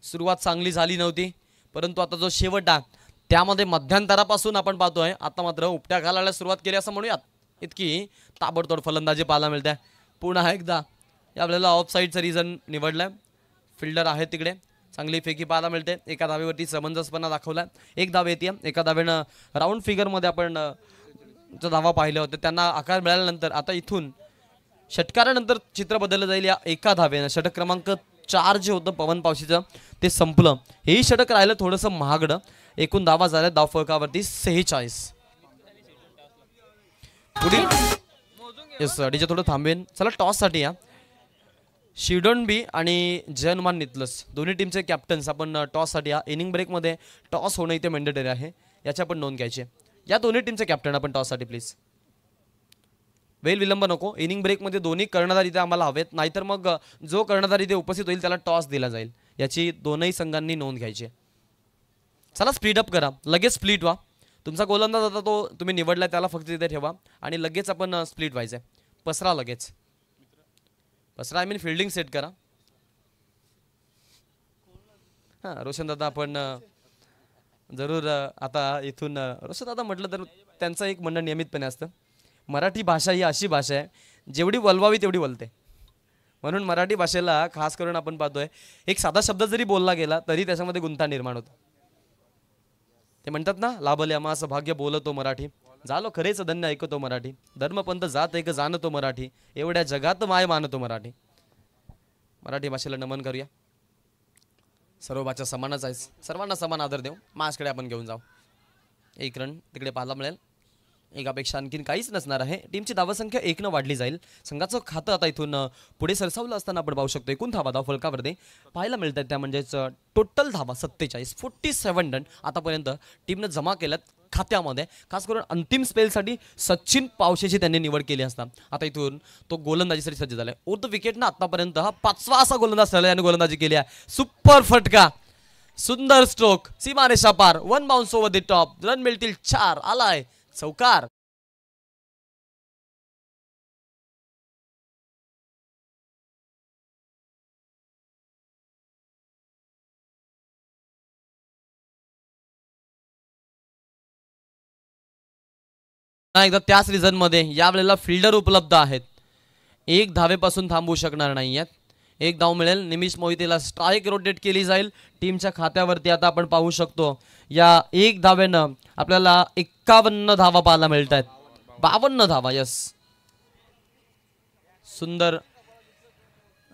सुरुवात चांगली झाली नव्हती, परंतु आता जो शेवट आहे त्यामध्ये मध्यंतरापासून आपण पाहतोय आता मात्र उपट्या घालायला सुरुवात केली असं म्हणूयात. इतकी ताबडतोड फलंदाजी पाहायला मिळते. पुन्हा एकदा यावेळेला ऑफ साईडचं रिझन निवडलाय. फिल्डर आहे तिकडे. चांगली फेकी पाहायला मिळते. एका धावेवरती समंजसपणा दाखवलाय. एक धाव येते. एका धावेनं राऊंड फिगरमध्ये आपण धावा पाहिल्या होत्या त्यांना आकार मिळाल्यानंतर आता इथून षटकारानंतर चित्र बदललं जाईल. या एका धावेनं षटक क्रमांक 4 जे होतं पवन पावशीचं ते संपलं. हेही षटक राहिलं थोडंसं महागडं. एकूण धावा झाल्या धाव फलकावरती 46. पुढील येस डीजे थोडं थांबेन. चला टॉससाठी या शिवडोनबी आणि जयनुमान नितलस दोन्ही टीमचे कॅप्टन्स आपण टॉससाठी या इनिंग ब्रेकमध्ये टॉस होणं इथे मॅन्डेटरी आहे. याची आपण नोंद घ्यायची. या दोन्ही टीमचे कॅप्टन आपण टॉससाठी प्लीज. वेळ विलंब नको. इनिंग ब्रेकमध्ये दोन्ही कर्णधार इथे आम्हाला हवेत, नाहीतर मग जो कर्णधार इथे उपस्थित होईल त्याला टॉस दिला जाईल. याची दोनही संघांनी नोंद घ्यायची. चला स्पीड अप करा. लगेच स्प्लिट व्हा. तुमचा गोलंदाज आता तो तुम्ही निवडलाय त्याला फक्त इथे ठेवा आणि लगेच आपण स्प्लिट व्हायचंय. पसरा लगेच. पसरा आय मीन फिल्डिंग सेट करा. हां रोशन दादा आपण जरूर आता इथून रोशन दादा म्हटलं तर त्यांचं एक म्हणणं नियमितपणे असतं, मराठी भाषा ही अशी भाषा आहे जेवढी वलवावी तेवढी वलते. म्हणून मराठी भाषेला खास करून आपण पाहतोय एक साधा शब्द जरी बोलला गेला तरी त्याच्यामध्ये गुंता निर्माण होतो. ते म्हणतात ना लाभले आम्हास भाग्य बोलतो मराठी, झालो खरेच धन्य ऐकतो मराठी, धर्मपंथ जात एक जाणतो मराठी, एवढ्या जगात माय मानतो मराठी. मराठी भाषेला नमन करूया. सर्व भाषा समानच आहे. सर्वांना समान आदर देऊ. माझ्याकडे आपण घेऊन जाऊ. एक रन तिकडे पाहायला मिळेल. एकापेक्षा आणखीन काहीच नसणार आहे. टीमची धावसंख्या 1 वाढली जाईल. संघाचं खातं आता इथून पुढे सरसावलं असताना आपण पाहू शकतो एकूण धावा धाव फलकावरती पाहायला मिळतात. त्या म्हणजेच टोटल धावा 47 रन आतापर्यंत टीमनं जमा केल्यात खात्यामध्ये. खास करून अंतिम स्पेलसाठी सचिन पावशेची त्यांनी निवड केली असता आता इथून तो गोलंदाजीसाठी सज्ज झालाय. ओव्हर द विकेटनं आतापर्यंत हा 5वा असा गोलंदाज ठरला याने गोलंदाजी केली आहे. सुपर फटका, सुंदर स्ट्रोक, सीमारेषा पार, 1 bounce over the top. Run मिळतील 4. आलाय चौकार. एकदा त्याच रिझन मध्ये यावेळेला फिल्डर उपलब्ध आहेत. एक धावेपासून थांबू शकणार नाहीयेत. एक धाव मिळेल. निमिष मोहितेला स्ट्राईक रोटेट केली जाईल. टीमच्या खात्यावरती आता आपण पाहू शकतो या एक धावेनं आपल्याला 51 धावा पाहायला मिळत आहेत. 52 धावा. यस सुंदर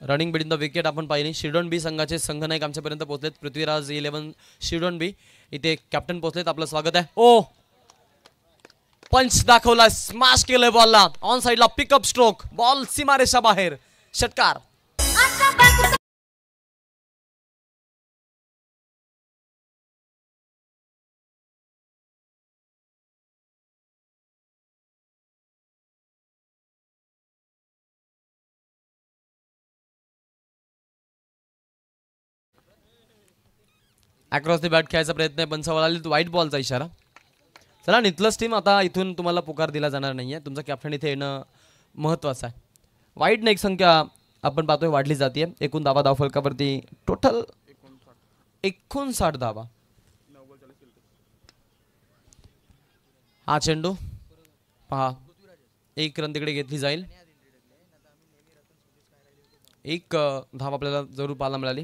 रनिंग बिटवीन द विकेट आपण पाहिली. शिरडोन संघाचे संघनायक आमच्यापर्यंत पोहोचलेत. पृथ्वीराज 11 शिरडोन इथे कॅप्टन पोहोचलेत. आपलं स्वागत आहे. ओ पंच दाखवला, स्मॅश केलंय बॉलला. ऑन साइडला पिकअप स्ट्रोक, बॉल सीमारेषा बाहेर. षटकार. अक्रॉस द बॅट खेळायचा प्रयत्न आहे, पण सवाल आली व्हाईट बॉलचा इशारा. चला नितलस टीम, आता इथून तुम्हाला पुकार दिला जाणार नाहीये, तुमचा कॅप्टन इथे येणं महत्त्वाचं आहे. वाईट एक संख्या आपण पाहतोय वाढली जाते. एकूण धावा धावफलकावरती टोटल 59 धावा. हा चेंडू पहा, एक रन तिकडे घेतली जाईल. एक धाव आपल्याला जरूर पाहायला मिळाली.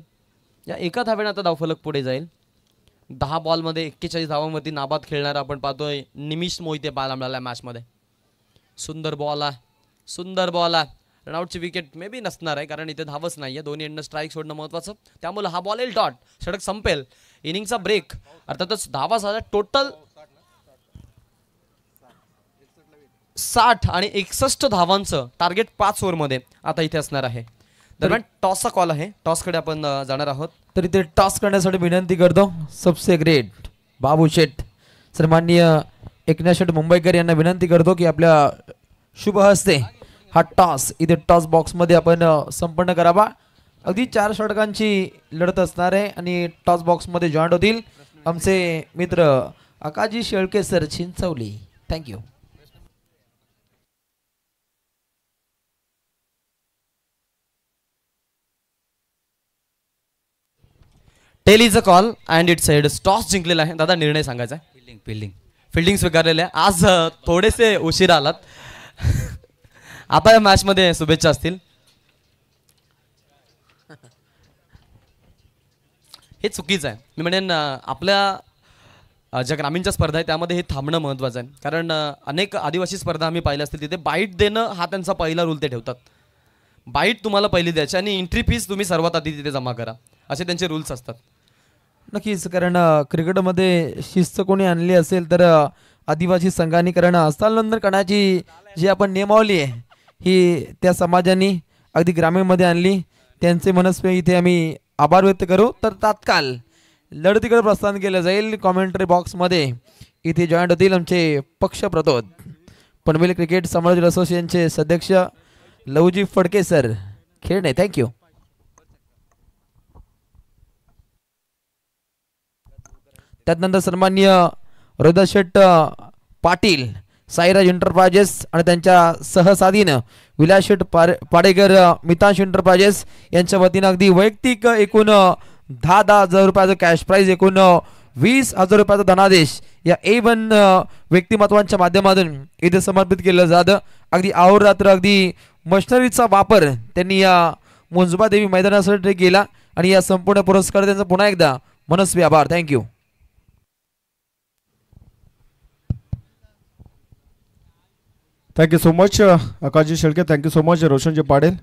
या एका धावेने आता धावफलक पुढे जाईल. 10 बॉलमध्ये 41 धावांवरती नाबाद खेळणारा आपण पाहतोय निमिष मोहिते पाहायला मिळाला मॅचमध्ये. सुंदर बॉल आहे, सुंदर बॉल आहे. रनआउटची विकेट मे बी नसणार आहे, कारण इथे धावच नाहीये. दोन्ही एंडनं स्ट्राईक सोडणं महत्त्वाचं, त्यामुळे हा बॉल येईल डॉट. षटक संपेल, इनिंगचा ब्रेक. अर्थातच धावा झाला टोटल 60 आणि 61 धावांचं टार्गेट 5 ओव्हरमध्ये आता इथे असणार आहे. दरम्यान टॉसचा कॉल आहे, टॉसकडे आपण जाणार आहोत. तरी ते टॉस करण्यासाठी विनंती करतो सबसे ग्रेट बाबू शेठ सन्माननीय एकनाथ शेठ मुंबईकर यांना विनंती करतो की आपल्या शुभ हस्ते हा टॉस इथे टॉस बॉक्समध्ये आपण संपन्न करावा. अगदी 4 षटकांची लढत असणार आहे आणि टॉस बॉक्समध्ये जॉईंट होतील आमचे मित्र Akaji Shelke sir Chinchwali. Thank you. Tail is a call and it's head. Toss जिंकलेला आहे. दादा निर्णय सांगायचा आहे. फिल्डिंग स्वीकारलेले आहे. आज थोडेसे उशीर आलात. आता या मॅच मध्ये शुभेच्छा असतील. हे चुकीचं आहे. मी म्हणेन आपल्या ज्या ग्रामीणच्या स्पर्धा आहे त्यामध्ये हे थांबणं महत्त्वाचं आहे, कारण अनेक आदिवासी स्पर्धा आम्ही पाहिल्या असतील तिथे बाईट देणं हा त्यांचा पहिला रूल ते ठेवतात. बाईट तुम्हाला पहिली द्यायची आणि एंट्री फीस तुम्ही सर्वात आधी तिथे जमा करा, असे त्यांचे रूल्स असतात. नक्कीच, कारण क्रिकेटमध्ये शिस्त कोणी आणली असेल तर आदिवासी संघाने, कारण हस्तांतरण करण्याची जी आपण नियमावली आहे ही त्या समाजाने अगदी ग्रामीणमध्ये आणली. त्यांचे मनस्वी इथे आम्ही आभार व्यक्त करू. तर तात्काळ लढतीकडे प्रस्थान केलं जाईल. कॉमेंटरी बॉक्समध्ये इथे जॉईंट होतील आमचे पक्षप्रतोद पनवेल क्रिकेट समालोचक असोसिएशनचे सदस्य लवजी फडके सर. खेळणे थँक्यू. त्यानंतर सन्माननीय रोहिदास शेठ पाटील साईराज एंटरप्राइजेस आणि त्यांच्या सहसाधीनं विलास शेठ पाडेकर मितांश एंटरप्राइजेस यांच्या वतीनं अगदी वैयक्तिक एकूण 10,000 रुपयाचं कॅश प्राइज, एकूण 20,000 रुपयाचा धनादेश या A1 व्यक्तिमत्वांच्या माध्यमातून इथे समर्पित केलं जातं. अगदी अहोरात्र अगदी मशिनरीचा वापर त्यांनी या मुंजबा देवी मैदानासाठी केला आणि या संपूर्ण पुरस्कार त्यांचा पुन्हा एकदा मनस्वी आभार. Thank you. Thank you so much Akash ji Shelke. Thank you so much Roshan ji Patil.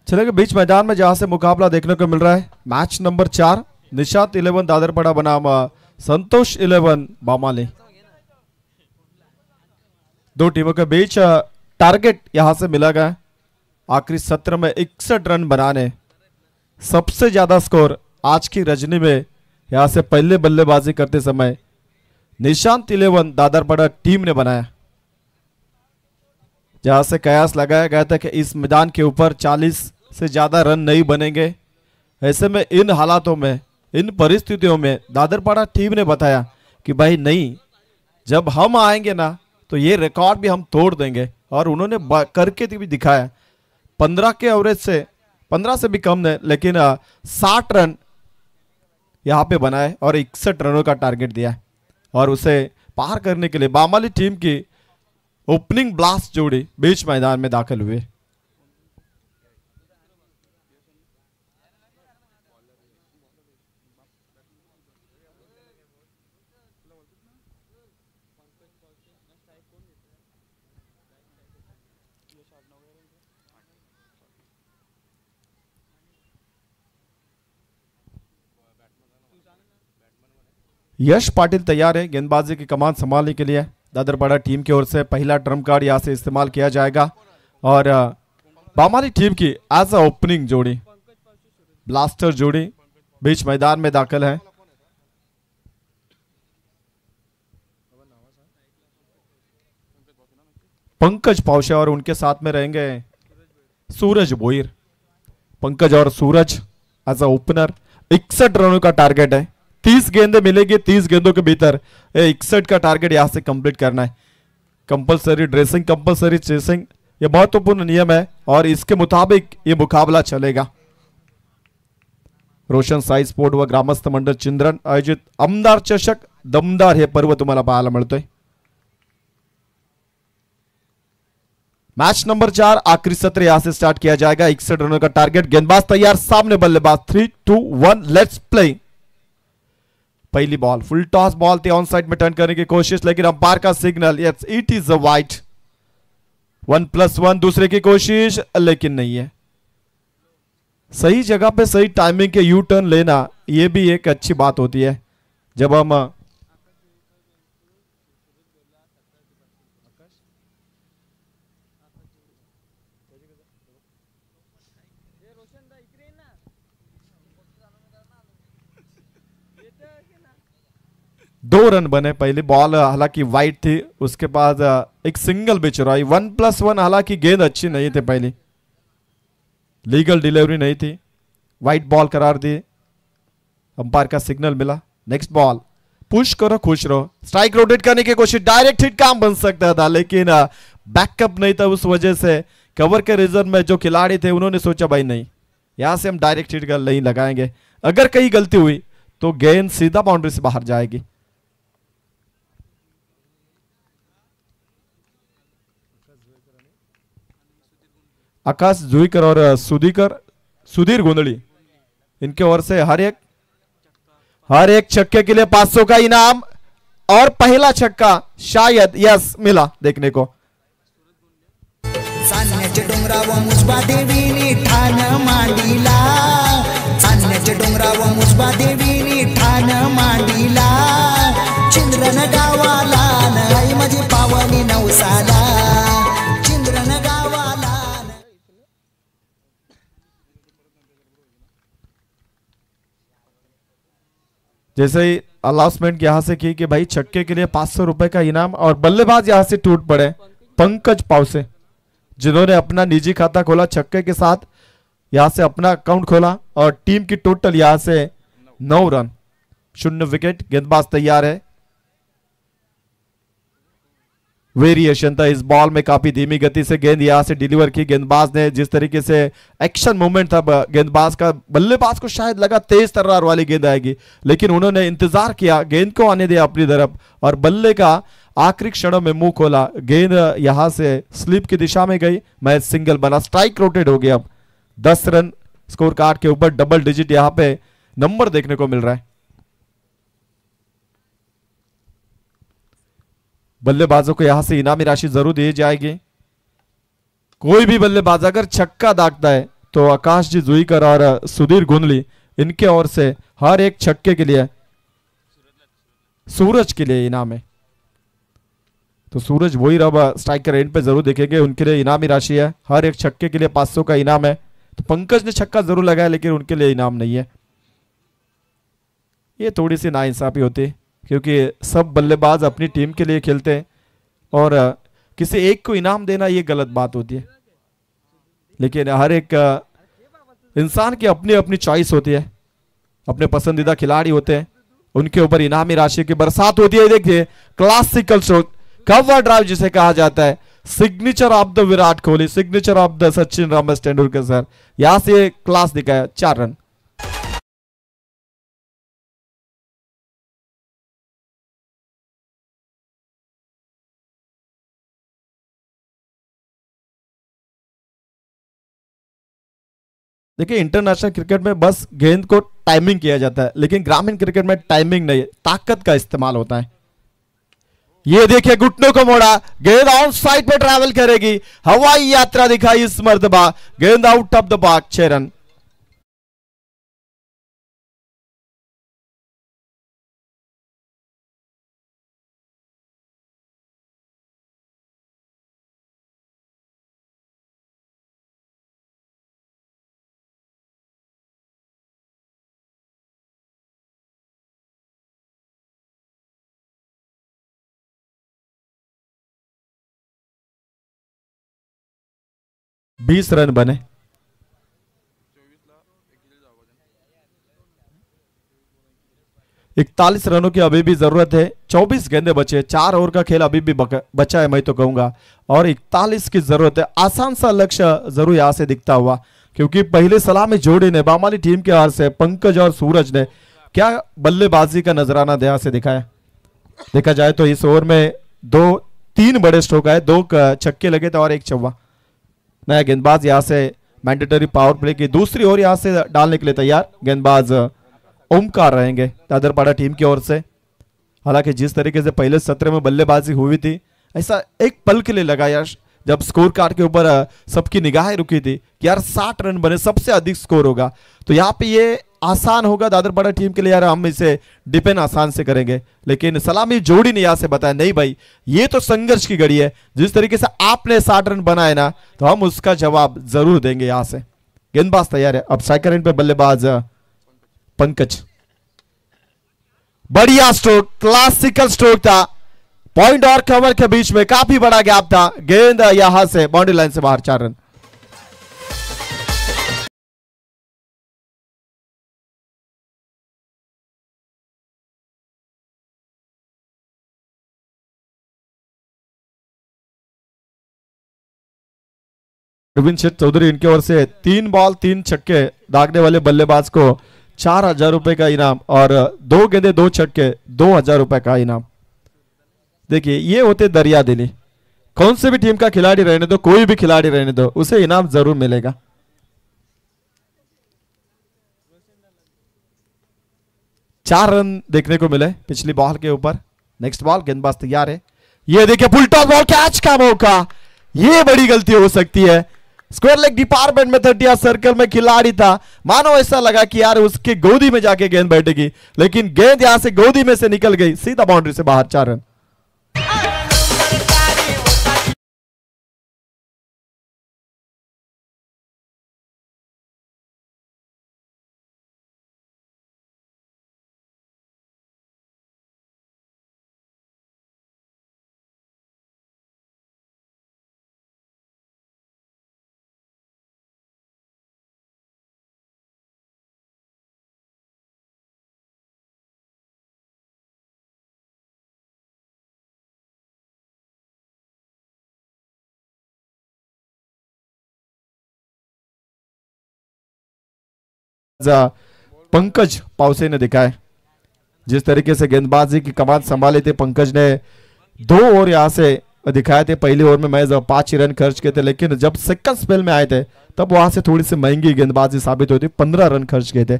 चलेंगे बीच मैदान में जहां से मुकाबला देखने को मिल रहा है. मैच नंबर 4 निशात 11 दादरपड़ा बनाम संतोष 11 बामाली. दो टीमों के बीच टारगेट यहां से मिला गया. आखिरी सत्र में 61 रन बनाने, सबसे ज्यादा स्कोर आज की रजनी में यहां से पहले बल्लेबाजी करते समय निशांत 11 दादरपड़ा टीम ने बनाया, जहां से कयास लगाया गया था कि इस मैदान के ऊपर 40 से ज्यादा रन नहीं बनेंगे. ऐसे में इन हालातों में, इन परिस्थितियों में दादरपड़ा टीम ने बताया कि भाई नहीं, जब हम आएंगे ना तो ये रिकॉर्ड भी हम तोड़ देंगे. और उन्होंने करके भी दिखाया. 15 के एवरेज से, 15 से भी कम ने, लेकिन 60 रन यहां पे बनाए और 61 रनों का टारगेट दिया और उसे पार करने के लिए बामाली टीम की ओपनिंग ब्लास्ट जोड़ी बीच मैदान में दाखिल हुए. यश पाटिल तैयार है गेंदबाजी की कमान संभालने के लिए. दादरपड़ा टीम की ओर से पहला ट्रम्प कार्ड यहां से इस्तेमाल किया जाएगा और बामाली टीम की एज अ ओपनिंग जोड़ी ब्लास्टर जोड़ी बीच मैदान में दाखिल है. पंकज पौशे और उनके साथ में रहेंगे सूरज बोईर. पंकज और सूरज एज अ ओपनर। 61 रनों का टारगेट है, 30 गेंदें मिलेगी, 30 गेंदों के भीतर 61 का टारगेट यहां से कंप्लीट करना है। कंपलसरी ड्रेसिंग, कंपलसरी चेसिंग, यह महत्वपूर्ण नियम है और इसके मुताबिक यह मुकाबला चलेगा। रोशन साई स्पोर्ट व ग्रामस्थ मंडळ चिंद्रन आयोजित आमदार चषक दमदार हे पर्व तुम्हाला पाहायला मिळतोय। मैच नंबर 4 आखिरी सत्र यहां से स्टार्ट किया जाएगा। 61 रनों का टारगेट, गेंदबाज तैयार, सामने बल्लेबाज। 3 2 1 लेट्स प्ले। पहली बॉल फुल टॉस बॉल थी, ऑन साइड में टर्न करने की कोशिश, लेकिन अंपायर का signal, yes it is a wide. 1+1 दूसरे की कोशिश, लेकिन नहीं है। सही जगह पे सही टाइमिंग के यू टर्न लेना, यह भी एक अच्छी बात होती है। जब हम दो रन बने, पहली बॉल हालांकि वाइड थी, उसके बाद एक सिंगल भी चुराई। 1+1 हालांकि गेंद अच्छी नहीं थी, पहली लीगल डिलीवरी नहीं थी, वाइड बॉल करार दी, अंपायर का सिग्नल मिला। नेक्स्ट बॉल पुश करो खुश रहो, स्ट्राइक रोटेट करने की कोशिश, डायरेक्ट हिट काम बन सकता था, लेकिन बैकअप नहीं था, उस वजह से कवर के रिजर्व में जो खिलाड़ी थे उन्होंने सोचा भाई नहीं, यहां से हम डायरेक्ट हिट नहीं लगाएंगे, अगर कहीं गलती हुई तो गेंद सीधा बाउंड्री से बाहर जाएगी। आकाश जुईकर और सुधीर गोंधली, इनके ओर से हर एक छक्के के लिए 500 का इनाम, और पहला छक्का शायद यस मिला देखने को। चांदण्याचे डोंगरावर मुजबा देवीनी ठाण मांडीला, चांदण्याचे डोंगरावर मुजबा देवीनी ठाण मांडीला, चिंद्रन गावाला आई माझी पावनी नवसाला, चिंद्रन गावाला। जैसे ही अनाउंसमेंट यहां से की कि भाई छक्के के लिए 500 रुपए का इनाम, और बल्लेबाज यहां से टूट पड़े पंकज पावसे, जिन्होंने अपना निजी खाता खोला छक्के के साथ, यहां से अपना अकाउंट खोला, और टीम की टोटल यहां से 9 रन, 0 विकेट। गेंदबाज तैयार है, वेरिएशन था इस बॉल में, काफी धीमी गति से गेंद यहां से डिलीवर की गेंदबाज ने, जिस तरीके से एक्शन मूवमेंट था गेंदबाज का, बल्लेबाज को शायद लगा तेज तर्रार वाली गेंद आएगी, लेकिन उन्होंने इंतजार किया, गेंद को आने दिया अपनी तरफ, और बल्ले का आखिरी क्षणों में मुंह खोला, गेंद यहां से स्लिप की दिशा में गई, मैच सिंगल बना, स्ट्राइक रोटेट हो गया। अब 10 रन स्कोर कार्ड के ऊपर, डबल डिजिट यहां पे नंबर देखने को मिल रहा है। बल्लेबाजों को यहां से इनामी राशि जरूर दी जाएगी। कोई भी बल्लेबाज अगर छक्का दागता है तो आकाश जी जुईकर और सुधीर गुंदली, इनके ओर से हर एक छक्के के लिए, सूरज के लिए इनाम है। तो सूरज वही रब स्ट्राइकर एंड पे जरूर देखेंगे, उनके लिए इनामी राशि है, हर एक छक्के के लिए 500 का इनाम है। तो पंकज ने छक्का जरूर लगाया, लेकिन उनके लिए इनाम नहीं है। ये थोड़ी सी नाइंसाफी होती है, क्योंकि सब बल्लेबाज अपनी टीम के लिए खेलते हैं, और किसी एक को इनाम देना ये गलत बात होती है। लेकिन हर एक इंसान की अपनी अपनी चॉइस होती है, अपने पसंदीदा खिलाड़ी होते हैं, उनके ऊपर इनामी राशि की बरसात होती है। देखिए क्लासिकल शॉट, कवर ड्राइव जिसे कहा जाता है, signature of the Virat Kohli, signature of the Sachin Ramesh Tendulkar sir, यहां से क्लास दिखाया। 4 रन। देखिए इंटरनेशनल क्रिकेट में बस गेंद को टाइमिंग किया जाता है, लेकिन ग्रामीण क्रिकेट में टाइमिंग नहीं, ताकत का इस्तेमाल होता है। ये देखिए घुटनों को मोड़ा, गेंद ऑन साइड पे ट्रैवल करेगी, हवाई यात्रा दिखाई इस मर्तबा, गेंद out of the park. 6 run. बीस रन बने। 41 रनों की अभी भी जरूरत है, 24 गेंदे बचे, 4 ओवर का खेल अभी भी बचा है मैं तो कहूंगा, और 41 की जरूरत है। आसान सा लक्ष्य जरूर यहां से दिखता हुआ, क्योंकि पहले सलामी जोड़ी ने बामाली टीम के हार से पंकज और सूरज ने क्या बल्लेबाजी का नजराना यहां से दिखाया। देखा जाए तो इस ओवर में 3 बड़े स्ट्रोक आए, 2 छक्के लगे थे और 1 चौवा। नया गेंदबाज यहां से मैंडेटरी पावर प्ले की दूसरी ओर यहां से डालने के लिए तैयार गेंदबाज ओमकार रहेंगे दादरपाड़ा टीम की ओर से। हालांकि जिस तरीके से पहले सत्र में बल्लेबाजी हुई थी, ऐसा एक पल के लिए लगा यार जब स्कोर कार्ड के ऊपर सबकी निगाहें रुकी थी कि यार 60 रन बने, सबसे अधिक स्कोर होगा, तो यहाँ पे ये आसान होगा दादरपाड़ा टीम के लिए, यार हम इसे डिपेंड आसान से करेंगे। लेकिन सलामी जोड़ी ने यहाँ से बताया नहीं भाई, ये तो संघर्ष की घड़ी है, जिस तरीके से आपने 60 रन बनाए ना, तो हम उसका जवाब जरूर देंगे। यहां से गेंदबाज तैयार है, अब स्ट्राइकर एंड पे बल्लेबाज पंकज। बढ़िया स्ट्रोक, क्लासिकल स्ट्रोक था, पॉइंट और कवर के बीच में काफी बड़ा गैप था, गेंद यहां से बाउंड्री लाइन से बाहर, 4 रन। अरविंद शेठ चौधरी इनकी ओर से 3 बॉल 3 छक्के दागने वाले बल्लेबाज को 4000 रुपए का इनाम और 2 गेंदे 2 छक्के 2000 रुपए का इनाम। देखिए ये होते दरिया दिली, कौन से भी टीम का खिलाड़ी रहने दो, कोई भी खिलाड़ी रहने दो, उसे इनाम जरूर मिलेगा। चार रन देखने को मिले पिछली बॉल के ऊपर। नेक्स्ट बॉल, गेंदबाज तैयार है, ये देखिए फुल टॉस बॉल, कैच का मौका, ये बड़ी गलती हो सकती है। स्क्वायर लेग डिपार्टमेंट में 30 सर्कल में खिलाड़ी था, मानो ऐसा लगा कि यार उसके गोदी में जाके गेंद बैठेगी, लेकिन गेंद यहां से गोदी में से निकल गई, सीधा बाउंड्री से बाहर, 4 रन। पंकज पावसे ने दिखाया जिस तरीके से गेंदबाजी की कमान संभाली थी पंकज ने, 2 ओवर यहां से दिखाए थे। पहली ओवर में मैच 5 रन खर्च किए थे, लेकिन जब सेकंड स्पेल में आए थे तब वहां से थोड़ी सी महंगी गेंदबाजी साबित हुई थी, 15 रन खर्च किए थे।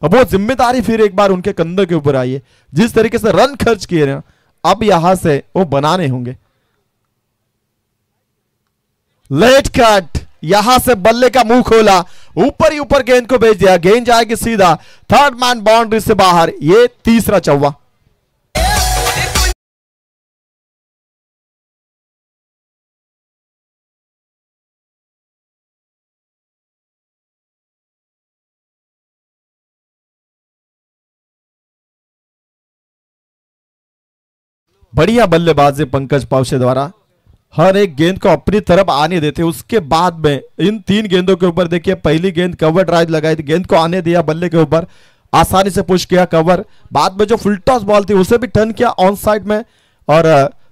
अब वो जिम्मेदारी फिर एक बार उनके कंधों के ऊपर आई है, जिस तरीके से रन खर्च किए ना, अब यहां से वो बनाने होंगे। लेट कट, यहां से बल्ले का मुंह खोला, ऊपर ही ऊपर गेंद को भेज दिया, गेंद जाएगी सीधा थर्ड मैन बाउंड्री से बाहर, ये तीसरा चौवा। बढ़िया बल्लेबाजी पंकज पावसे द्वारा, हर एक गेंद को अपनी तरफ आने देते। उसके बाद में इन 3 गेंदों के ऊपर देखिए, पहली गेंद कवर ड्राइव लगाई थी, गेंद को आने दिया बल्ले के ऊपर, आसानी से पुश किया कवर। बाद में जो फुल टॉस बॉल थी उसे भी टर्न किया ऑन साइड में और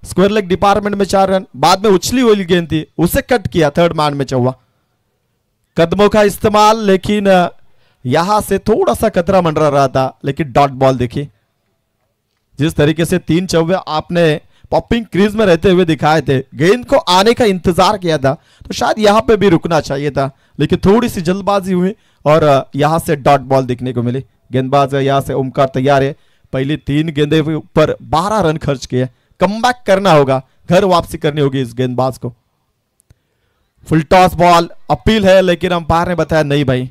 स्क्वायर लेग डिपार्टमेंट में 4 रन। बाद में उछली हुई गेंद थी उसे कट किया थर्ड मैन में चौवा। कदमों का इस्तेमाल, लेकिन यहां से थोड़ा सा खतरा मंडरा रहा था, लेकिन डॉट बॉल देखिए जिस तरीके से 3 चौवे आपने पॉपिंग क्रीज में रहते हुए दिखाए थे, गेंद को आने का इंतजार किया था, तो शायद यहां पे भी रुकना चाहिए था, लेकिन थोड़ी सी जल्दबाजी हुई और यहां से डॉट बॉल दिखने को मिली। गेंदबाज यहां से ओमकार तैयार है, पहली 3 गेंदे पर 12 रन खर्च किए, कमबैक करना होगा, घर वापसी करनी होगी इस गेंदबाज को। फुल टॉस बॉल, अपील है, लेकिन अंपायर ने बताया नहीं भाई,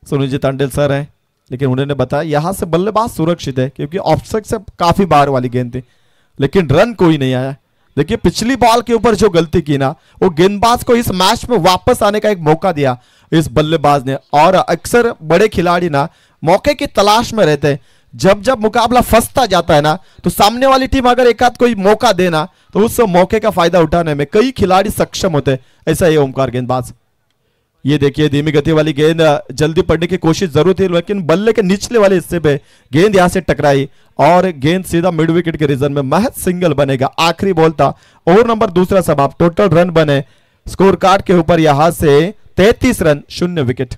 सुनील तांडेल सर हैं, लेकिन उन्होंने बताया यहां से बल्लेबाज सुरक्षित है क्योंकि ऑफसाइड से काफी बाहर वाली गेंद थी, लेकिन रन कोई नहीं आया। देखिए पिछली बॉल के ऊपर जो गलती की ना, वो गेंदबाज को इस मैच में वापस आने का एक मौका दिया इस बल्लेबाज ने। और अक्सर बड़े खिलाड़ी ना मौके की तलाश में रहते हैं, जब जब मुकाबला फंसता जाता है ना, तो सामने वाली टीम अगर एक आध कोई मौका देना तो उस मौके का फायदा उठाने में कई खिलाड़ी सक्षम होते हैं। ऐसा ये ओमकार गेंदबाज, ये देखिए धीमी गति वाली गेंद जल्दी पड़ने की कोशिश जरूर थी, लेकिन बल्ले के निचले वाले हिस्से पे गेंद यहां से टकराई और गेंद सीधा मिड विकेट के रीजन में महज सिंगल बनेगा। आखिरी बॉल था, ओवर नंबर दूसरा समाप्त। टोटल रन बने स्कोर कार्ड के ऊपर यहां से 33 रन, 0 विकेट।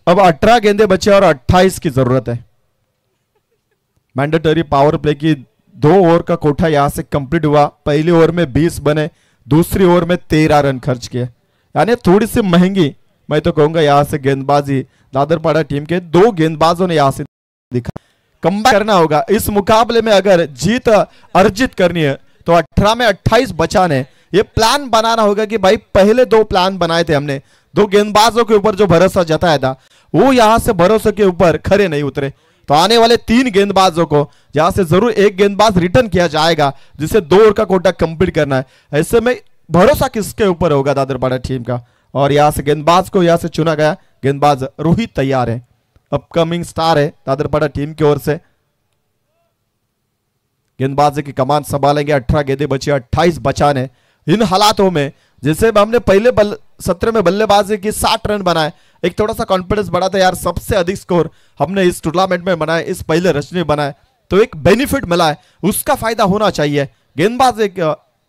अब 18 गेंदे बचे और 28 की जरूरत है। मैंडेटरी पावर प्ले की 2 ओवर का कोठा यहां से कंप्लीट हुआ। पहली ओवर में 20 बने, दूसरी ओवर में 13 रन खर्च किए, यानी थोड़ी सी महंगी मैं तो कहूंगा यहां से गेंदबाजी दादरपाड़ा टीम के 2 गेंदबाजों ने यहां से दिखा। कमबैक करना होगा इस मुकाबले में, अगर जीत अर्जित करनी है तो 18 में 28 बचाने। ये प्लान बनाना होगा कि भाई पहले 2 प्लान बनाए थे हमने, 2 गेंदबाजों के ऊपर जो भरोसा जताया था वो यहां से भरोसे के ऊपर खरे नहीं उतरे। तो आने वाले 3 गेंदबाजों को यहां से जरूर एक गेंदबाज रिटर्न किया जाएगा जिसे 2 ओवर का कोटा कंप्लीट करना है। ऐसे में भरोसा किसके ऊपर होगा दादरपाड़ा टीम का, और यहां से गेंदबाज को यहां से चुना गया। गेंदबाज रोहित तैयार है, अपकमिंग स्टार है दादरपाड़ा टीम की ओर से। गेंदबाजी की कमान संभालेंगे। 18 गेंदे बची, 28 बचाने। इन हालातों में जैसे हमने पहले सत्र में बल्लेबाजी की 60 रन बनाए, एक थोड़ा सा कॉन्फिडेंस बढ़ा था यार, सबसे अधिक स्कोर हमने इस टूर्नामेंट में बनाए, इस पहले रचने बनाए, तो एक बेनिफिट मिला है, उसका फायदा होना चाहिए। गेंदबाज एक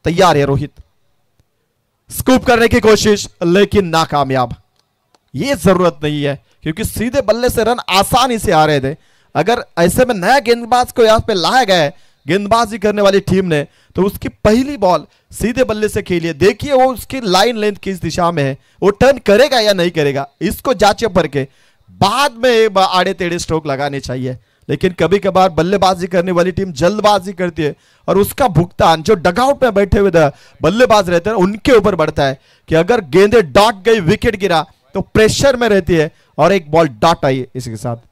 तैयार है रोहित, स्कूप करने की कोशिश लेकिन नाकामयाब। ये जरूरत नहीं है क्योंकि सीधे बल्ले से रन आसानी से आ रहे थे। अगर ऐसे में नया गेंदबाज को यहां पे लाया गया है गेंदबाजी करने वाली टीम ने, तो उसकी पहली बॉल सीधे बल्ले से खेलिए। देखिए वो उसकी लाइन लेंथ किस दिशा में है, वो टर्न करेगा या नहीं करेगा, इसको जांचे पर के बाद में आड़े टेढ़े स्ट्रोक लगाने चाहिए। लेकिन कभी कभार बल्लेबाजी करने वाली टीम जल्दबाजी करती है और उसका भुगतान जो डगआउट में बैठे हुए बल्लेबाज रहते हैं उनके ऊपर बढ़ता है कि अगर गेंदे डॉट गई, विकेट गिरा तो प्रेशर में रहती है और एक बॉल डॉट आई इसके साथ।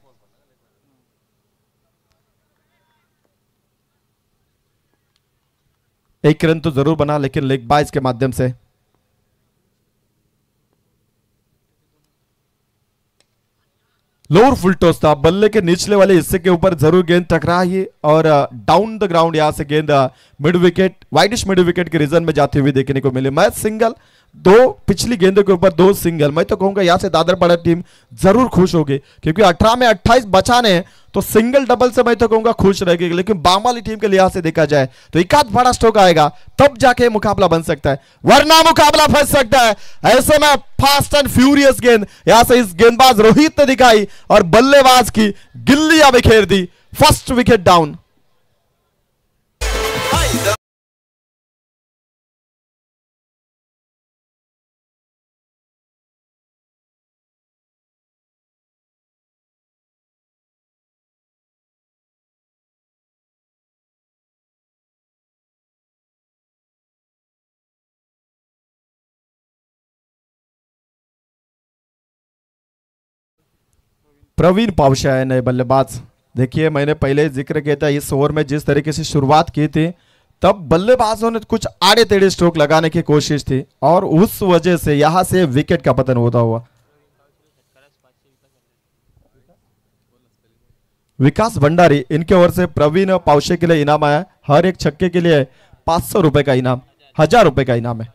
एक रन तो जरूर बना लेकिन लेग बाइज के माध्यम से। लोअर फुल टॉस था, बल्ले के निचले वाले हिस्से के ऊपर जरूर गेंद टकराई और डाउन द ग्राउंड यहां से गेंद mid wicket, widish mid wicket के रीजन में जाती हुई देखने को मिली। मैच सिंगल, 2 पिछली गेंदों के ऊपर 2 सिंगल। मैं तो कहूंगा यहां से दादरपाड़ा टीम जरूर खुश होगी क्योंकि 18 में 28 बचाने हैं तो सिंगल डबल से मैं तो कहूंगा खुश रहेगी। लेकिन बाम वाली टीम के लिहाज से देखा जाए तो एक आध बड़ा स्ट्रोक आएगा तब जाके मुकाबला बन सकता है, वरना मुकाबला फंस सकता है। ऐसे में फास्ट एंड फ्यूरियस गेंद यहां से इस गेंदबाज रोहित ने दिखाई और बल्लेबाज की गिल्लियां बिखेर दी। First wicket down. Praveen Pawsha है नए बल्लेबाज। देखिए मैंने पहले जिक्र किया था इस ओवर में जिस तरीके से शुरुआत की थी तब बल्लेबाजों ने कुछ आड़े टेढ़े स्ट्रोक लगाने की कोशिश थी और उस वजह से यहां से विकेट का पतन होता हुआ। विकास भंडारी इनके ओर से प्रवीण पावशे के लिए इनाम आया। हर एक छक्के के लिए 500 रुपए का इनाम, 1000 रुपए का इनाम है।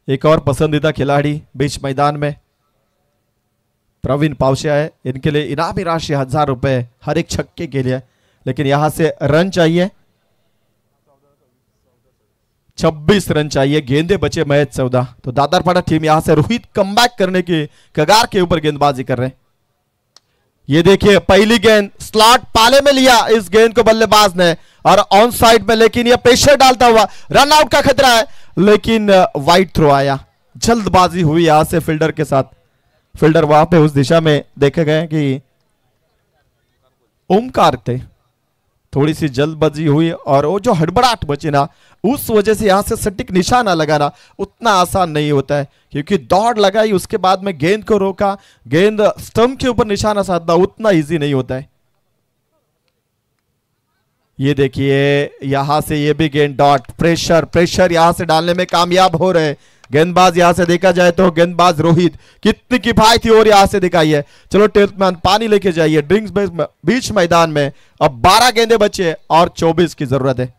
एक और पसंदीदा खिलाड़ी बीच मैदान में प्रवीण पावशा है, इनके लिए इनामी राशि 1000 रुपए हर एक छक्के के लिए। लेकिन यहां से रन चाहिए, 26 रन चाहिए, गेंदे बचे महज 14। तो दादरपाड़ा टीम यहां से रोहित कमबैक करने की कगार के ऊपर गेंदबाजी कर रहे हैं। ये देखिए पहली गेंद स्लॉट पाले में लिया इस गेंद को बल्लेबाज ने और ऑन साइड में, लेकिन यह प्रेशर डालता हुआ रन आउट का खतरा है, लेकिन वाइड थ्रो आया। जल्दबाजी हुई यहां से फील्डर के साथ। फील्डर वहां पे उस दिशा में देखे गए कि ओमकार थे, थोड़ी सी जल्दबाजी हुई और वो जो हड़बड़ाहट बची ना उस वजह से यहां से सटीक निशाना लगाना उतना आसान नहीं होता है क्योंकि दौड़ लगाई उसके बाद में गेंद को रोका, गेंद स्टंप के ऊपर निशाना साधना उतना इजी नहीं होता है। ये देखिए यहां से ये भी गेंद डॉट, प्रेशर प्रेशर यहां से डालने में कामयाब हो रहे गेंदबाज। यहां से देखा जाए तो गेंदबाज रोहित कितनी किफायती और यहां से दिखाई है। चलो टेल्समैन पानी लेके जाइए ड्रिंक्स बीच मैदान में। अब 12 गेंदे बचे और 24 की जरूरत है।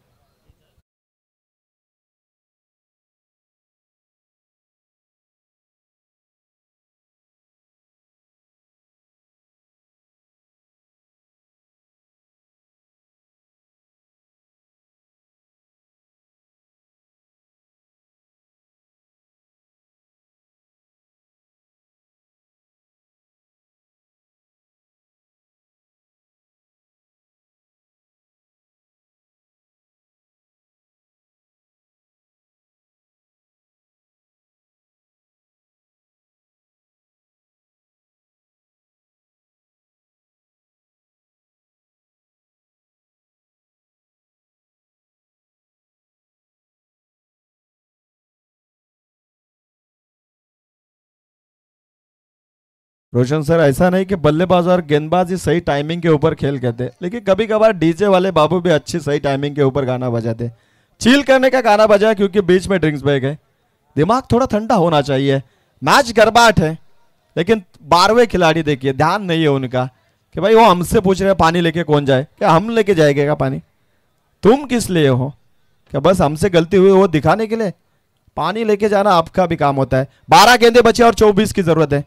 रोशन सर, ऐसा नहीं कि बल्लेबाज और गेंदबाज ही सही टाइमिंग के ऊपर खेल कहते, लेकिन कभी कभार डीजे वाले बाबू भी अच्छी सही टाइमिंग के ऊपर गाना बजाते। चिल करने का गाना बजाया क्योंकि बीच में ड्रिंक्स बह गए। दिमाग थोड़ा ठंडा होना चाहिए। मैच गरबाट है, लेकिन 12वें खिलाड़ी देखिए ध्यान नहीं है उनका कि भाई वो हमसे पूछ रहे पानी लेके कौन जाए, क्या हम लेके जाएंगे क्या पानी? तुम किस लिए हो? क्या बस हमसे गलती हुई वो दिखाने के लिए? पानी लेके जाना आपका भी काम होता है। 12 गेंदे बचे और 24 की जरूरत है।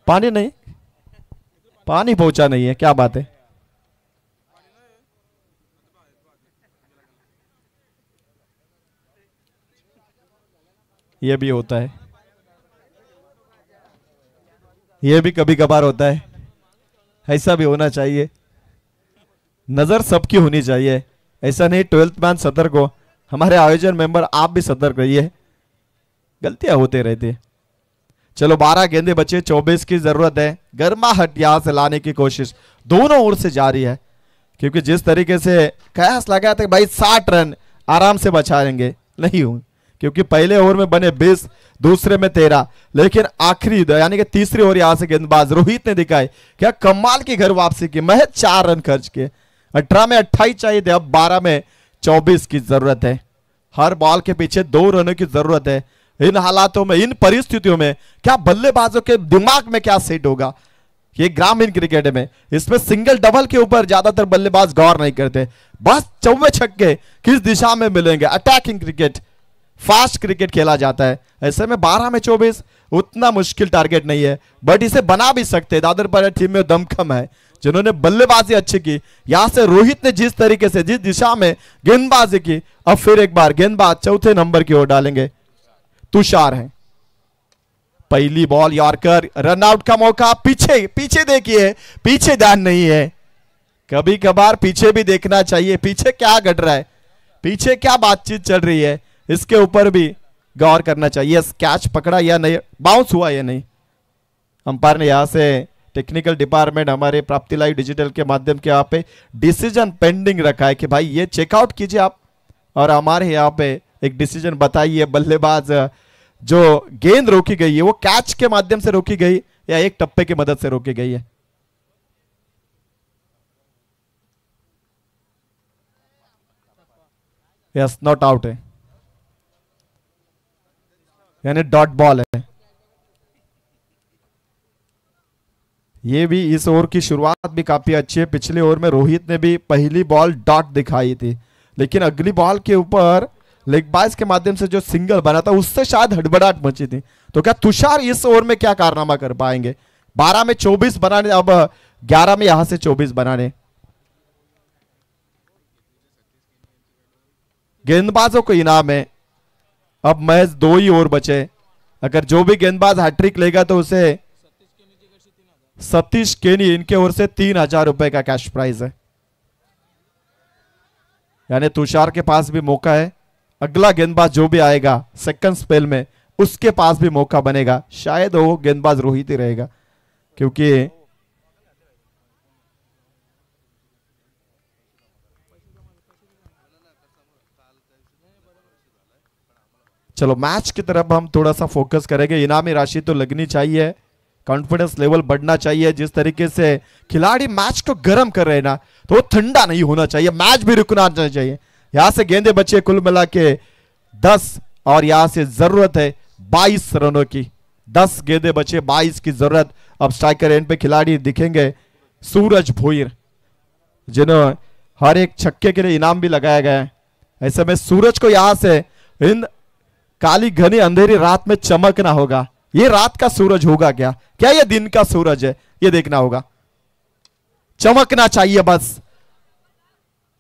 पानी नहीं, पानी पहुंचा नहीं है, क्या बात है? ये भी होता है, ये भी कभी कभार होता है। ऐसा भी होना चाहिए, नजर सबकी होनी चाहिए। ऐसा नहीं 12th मैन सतर्क हो, हमारे आयोजन मेंबर आप भी सतर्क रहिए, गलतियां होते रहती है। चलो 12 गेंदे बचे, 24 की जरूरत है। गर्माहट यहां से लाने की कोशिश दोनों ओर से जारी है, क्योंकि जिस तरीके से कयास लगा था भाई 60 रन आराम से बचाएंगे, नहीं हूं, क्योंकि पहले ओवर में बने 20, दूसरे में 13, लेकिन आखिरी यानी कि तीसरी ओवर यहां से गेंदबाज रोहित ने दिखाई क्या कमाल की घर वापसी की। महज 4 रन खर्च किए। 18 में 28 चाहिए थे, अब 12 में 24 की जरूरत है। हर बॉल के पीछे 2 रनों की जरूरत है। इन हालातों में, इन परिस्थितियों में क्या बल्लेबाजों के दिमाग में क्या सेट होगा? ये ग्रामीण क्रिकेट में इसमें सिंगल डबल के ऊपर ज्यादातर बल्लेबाज गौर नहीं करते, बस चौवे छक्के किस दिशा में मिलेंगे। अटैकिंग क्रिकेट, फास्ट क्रिकेट खेला जाता है। ऐसे में 12 में 24 उतना मुश्किल टारगेट नहीं है, बट इसे बना भी सकते। दादरपाड़ा टीम में दमखम है जिन्होंने बल्लेबाजी अच्छी की। यहां से रोहित ने जिस तरीके से, जिस दिशा में गेंदबाजी की, अब फिर एक बार गेंदबाज चौथे नंबर की ओर डालेंगे। तुषार है, पहली बॉल यॉर्कर, रन आउट का मौका। पीछे पीछे देखिए, पीछे ध्यान नहीं है। कभी कभार पीछे भी देखना चाहिए, पीछे क्या घट रहा है, पीछे क्या बातचीत चल रही है, इसके ऊपर भी गौर करना चाहिए। कैच पकड़ा या नहीं, बाउंस हुआ या नहीं। अंपायर ने यहां से टेक्निकल डिपार्टमेंट हमारे प्राप्ति लाइव डिजिटल के माध्यम के यहाँ पे डिसीजन पेंडिंग रखा है कि भाई ये चेकआउट कीजिए आप, और हमारे यहाँ पे एक डिसीजन बताइए बल्लेबाज जो गेंद रोकी गई है वो कैच के माध्यम से रोकी गई या एक टप्पे की मदद से रोकी गई है। यस, नॉट आउट है, यानी डॉट बॉल है। ये भी इस ओवर की शुरुआत भी काफी अच्छी है। पिछले ओवर में रोहित ने भी पहली बॉल डॉट दिखाई थी, लेकिन अगली बॉल के ऊपर लेग बाइस के माध्यम से जो सिंगल बना था उससे शायद हड़बड़ाहट मची थी। तो क्या तुषार इस ओवर में क्या कारनामा कर पाएंगे? 12 में 24 बनाने, अब 11 में यहां से 24 बनाने। गेंदबाजों को इनाम है, अब महज 2 ही ओवर बचे। अगर जो भी गेंदबाज हैट्रिक लेगा तो उसे सतीश केनी, इनके ओर से 3000 रुपए का कैश प्राइज है। यानी तुषार के पास भी मौका है। अगला गेंदबाज जो भी आएगा सेकंड स्पेल में, उसके पास भी मौका बनेगा। शायद वो गेंदबाज रोहित ही रहेगा, क्योंकि चलो मैच की तरफ हम थोड़ा सा फोकस करेंगे। इनामी राशि तो लगनी चाहिए, कॉन्फिडेंस लेवल बढ़ना चाहिए। जिस तरीके से खिलाड़ी मैच को गर्म कर रहे हैं ना, तो वो ठंडा नहीं होना चाहिए, मैच भी रुकना चाहिए। यहां से गेंदे बचे कुल मिला के 10 और यहां से जरूरत है 22 रनों की। 10 गेंदे बचे, 22 की जरूरत। अब स्ट्राइकर एंड पे खिलाड़ी दिखेंगे सूरज भोईर, जिन्होंने हर एक छक्के के लिए इनाम भी लगाया गया है। ऐसे में सूरज को यहां से इन काली घनी अंधेरी रात में चमकना होगा। ये रात का सूरज होगा क्या, क्या ये दिन का सूरज है, ये देखना होगा। चमकना चाहिए बस।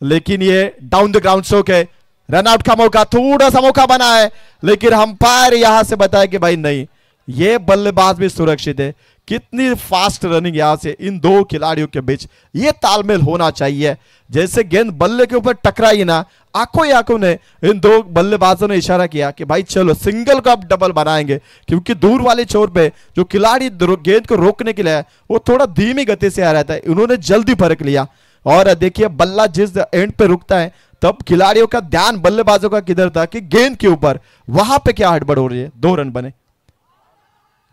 लेकिन ये डाउन द ग्राउंड स्ट्रोक है, रन आउट का मौका, थोड़ा सा मौका बना है, लेकिन अंपायर यहां से बताया कि भाई नहीं, ये बल्लेबाज भी सुरक्षित है। कितनी फास्ट रनिंग यहां से इन दो खिलाड़ियों के बीच, ये तालमेल होना चाहिए। जैसे गेंद बल्ले के ऊपर टकराई ना, आंखों ही आंखों ने इन दो बल्लेबाजों ने इशारा किया कि भाई चलो सिंगल को अब डबल बनाएंगे, क्योंकि दूर वाले छोर पे जो खिलाड़ी गेंद को रोकने के लिए है, वो थोड़ा धीमी गति से आ रहा था। उन्होंने जल्दी फर्क लिया और देखिए बल्ला जिस एंड पे रुकता है, तब खिलाड़ियों का ध्यान बल्लेबाजों का किधर था कि गेंद के ऊपर, वहां पे क्या हड़बड़ हो रही है। 2 रन बने,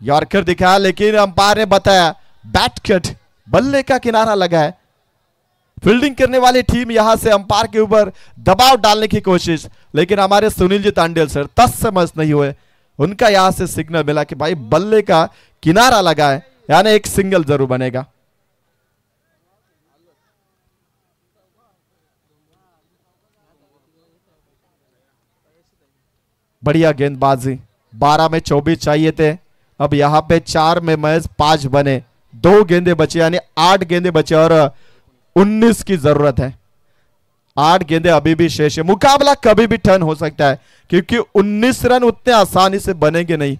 यॉर्कर दिखाया, लेकिन अंपायर ने बताया बैट कट, बल्ले का किनारा लगा है। फील्डिंग करने वाली टीम यहां से अंपायर के ऊपर दबाव डालने की कोशिश, लेकिन हमारे सुनील जी तांडेल सर तस से मस नहीं हुए। उनका यहां से सिग्नल मिला कि भाई बल्ले का किनारा लगा है, यानी एक सिंगल जरूर बनेगा। बढ़िया गेंदबाजी, 12 में 24 चाहिए थे, अब यहां पे 4 में महज 5 बने। 2 गेंदे बचे, यानी 8 गेंदे बचे और 19 की जरूरत है। 8 गेंदे अभी भी शेष है, मुकाबला कभी भी टर्न हो सकता है, क्योंकि 19 रन उतने आसानी से बनेंगे नहीं।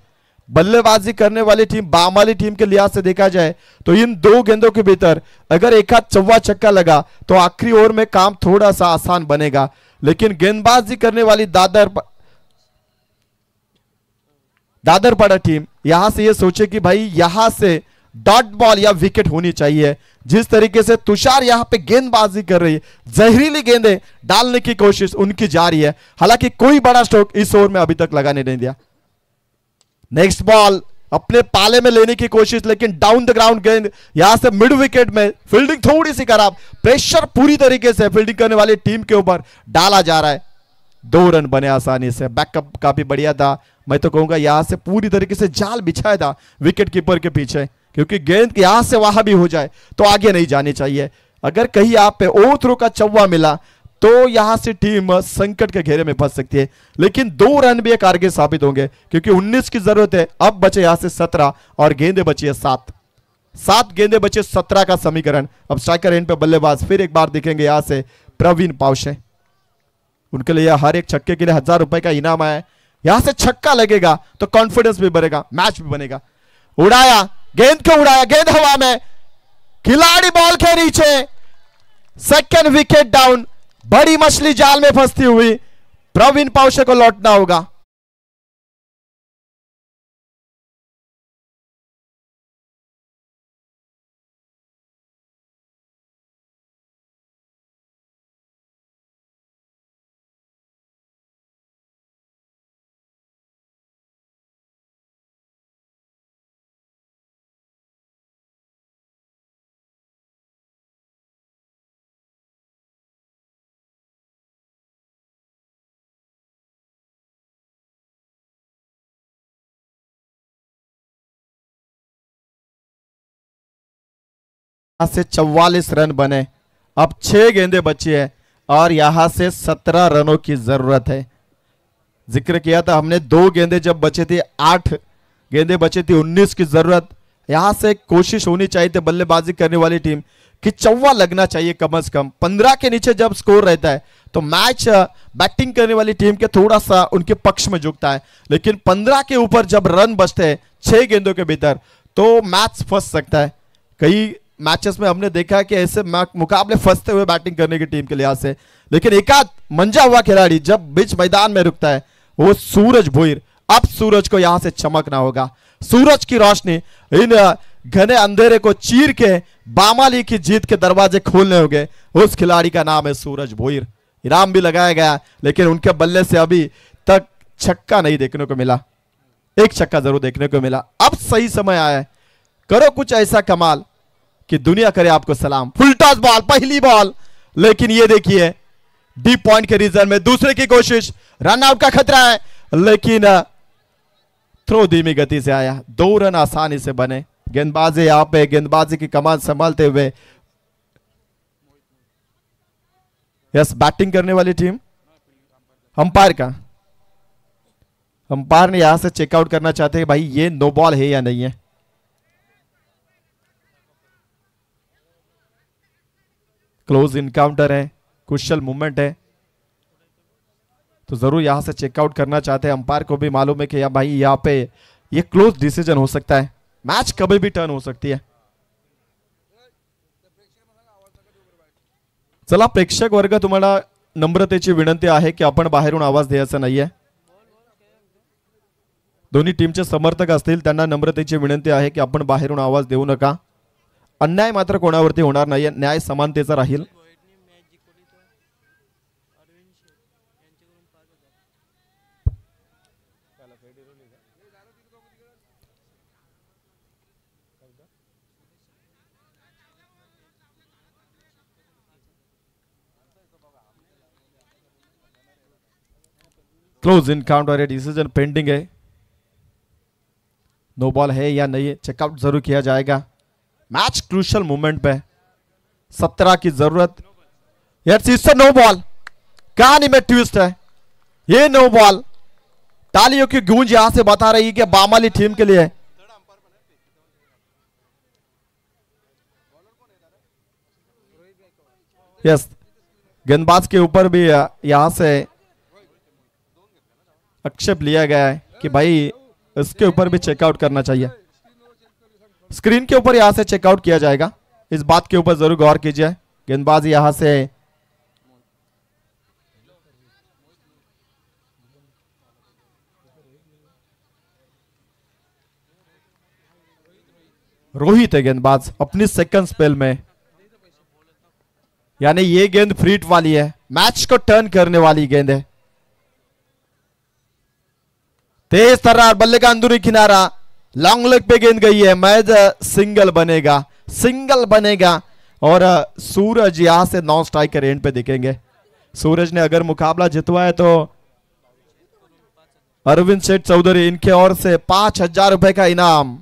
बल्लेबाजी करने वाली टीम, बाम वाली टीम के लिहाज से देखा जाए तो इन 2 गेंदों के भीतर अगर एक हाथ चौवा छक्का लगा तो आखिरी ओवर में काम थोड़ा सा आसान बनेगा। लेकिन गेंदबाजी करने वाली दादरपाड़ा टीम यहां से ये सोचे कि भाई यहां से डॉट बॉल या विकेट होनी चाहिए। जिस तरीके से तुषार यहां पे गेंदबाजी कर रही है, जहरीली गेंदें डालने की कोशिश उनकी जारी है। हालांकि कोई बड़ा स्ट्रोक इस ओवर में अभी तक लगाने नहीं दिया। नेक्स्ट बॉल अपने पाले में लेने की कोशिश, लेकिन डाउन द ग्राउंड गेंद यहां से मिड विकेट में, फील्डिंग थोड़ी सी खराब, प्रेशर पूरी तरीके से फील्डिंग करने वाली टीम के ऊपर डाला जा रहा है। 2 रन बने आसानी से, बैकअप काफी बढ़िया था। मैं तो कहूंगा यहां से पूरी तरीके से जाल बिछाया था विकेट कीपर के पीछे, क्योंकि गेंद यहां से वहां भी हो जाए तो आगे नहीं जानी चाहिए। अगर कहीं आप पे ओवर थ्रो का चौवा मिला तो यहां से टीम संकट के घेरे में फंस सकती है। लेकिन 2 रन भी एक कारगर साबित होंगे, क्योंकि 19 की जरूरत है। अब बचे यहां से 17 और गेंदे बची है 7 गेंदे बचे, 17 का समीकरण। अब स्ट्राइकर एंड पे बल्लेबाज फिर एक बार दिखेंगे यहां से प्रवीण पावशे। उनके लिए हर एक छक्के के लिए 1000 रुपए का इनाम आया। यहां से छक्का लगेगा तो कॉन्फिडेंस भी बढ़ेगा, मैच भी बनेगा। उड़ाया, गेंद को उड़ाया, गेंद हवा में, खिलाड़ी बॉल के नीचे, सेकंड विकेट डाउन। बड़ी मछली जाल में फंसती हुई प्रवीण पावशे को लौटना होगा। से 44 रन बने, अब 6 गेंदें बची है और यहां से 17 रनों की जरूरत है। जिक्र किया था हमने, 2 गेंदें जब बचे थे, 8 गेंदें बचे थी, 19 की जरूरत। यहां से कोशिश होनी चाहिए थी बल्लेबाजी करने वाली टीम कि चौवा लगना चाहिए कम से कम। 15 के नीचे जब स्कोर रहता है तो मैच बैटिंग करने वाली टीम के थोड़ा सा उनके पक्ष में झुकता है, लेकिन 15 के ऊपर जब रन बचते हैं 6 गेंदों के भीतर तो मैच फंस सकता है। कई मैचेस में हमने देखा है कि ऐसे मुकाबले फंसते हुए बैटिंग करने की टीम के लिहाज से। लेकिन एक आध मंजा हुआ खिलाड़ी जब बीच मैदान में रुकता है वो सूरज भोईर। अब सूरज को यहां से चमकना होगा। सूरज की रोशनी इन घने अंधेरे को चीर के बामाली की जीत के दरवाजे खोलने होंगे। उस खिलाड़ी का नाम है सूरज भोईर। इनाम भी लगाया गया, लेकिन उनके बल्ले से अभी तक छक्का नहीं देखने को मिला। एक छक्का जरूर देखने को मिला। अब सही समय आया है करो कुछ ऐसा कमाल कि दुनिया करे आपको सलाम। फुल टॉस बॉल, पहली बॉल, लेकिन ये देखिए डीप पॉइंट के रीजन में दूसरे की कोशिश, रन आउट का खतरा है, लेकिन थ्रो धीमी गति से आया, 2 रन आसानी से बने। गेंदबाजी यहां पे गेंदबाजी की कमान संभालते हुए यस बैटिंग करने वाली टीम। अंपायर ने यहां से चेकआउट करना चाहते हैं भाई ये नो बॉल है या नहीं है। क्लोज इनकाउंटर है, क्रुशियल मूवमेंट है, तो जरूर यहां से चेकआउट करना चाहते हैं। अंपायर को भी मालूम है कि या भाई यहां पे ये क्लोज डिसीजन हो सकता है, मैच कभी भी टर्न हो सकती है। चला प्रेक्षक वर्ग, तुम्हाला नम्रतेची विनंती आहे की आपण बाहेरून आवाज द्यायचा नाहीये। दोन्ही टीमचे समर्थक असतील त्यांना नम्रतेची विनंती आहे की आपण बाहेरून आवाज देऊ नका। अन्याय मात्र कोणावरती होणार नाहीये, न्याय समानतेचा राहील। क्लोज इनकाउंटर है, डिसीजन पेंडिंग है, नो बॉल है या नहीं है, चेकआउट जरूर किया जाएगा। मैच क्रूशियल मूवमेंट पे 17 की जरूरत, इससे नो बॉल, कहानी में ट्विस्ट है, ये नो बॉल। तालियों की गूंज यहां से बता रही है कि बामाली टीम के लिए यस गेंदबाज के ऊपर भी यहां से आक्षेप लिया गया है कि भाई इसके ऊपर भी चेकआउट करना चाहिए। स्क्रीन के ऊपर यहां से चेकआउट किया जाएगा, इस बात के ऊपर जरूर गौर कीजिए। गेंदबाज यहां से रोहित है, गेंदबाज अपनी सेकंड स्पेल में, यानी ये गेंद फ्रीट वाली है, मैच को टर्न करने वाली गेंद है। तेज तर्रार, बल्ले का अंदरूनी किनारा, लॉन्ग लेग पे गेंद गई है, मैच सिंगल बनेगा और सूरज यहां से नॉन स्ट्राइकर एंड पे दिखेंगे। सूरज ने अगर मुकाबला जितवाया तो अरविंद सेठ चौधरी इनके ओर से 5,000 रुपए का इनाम।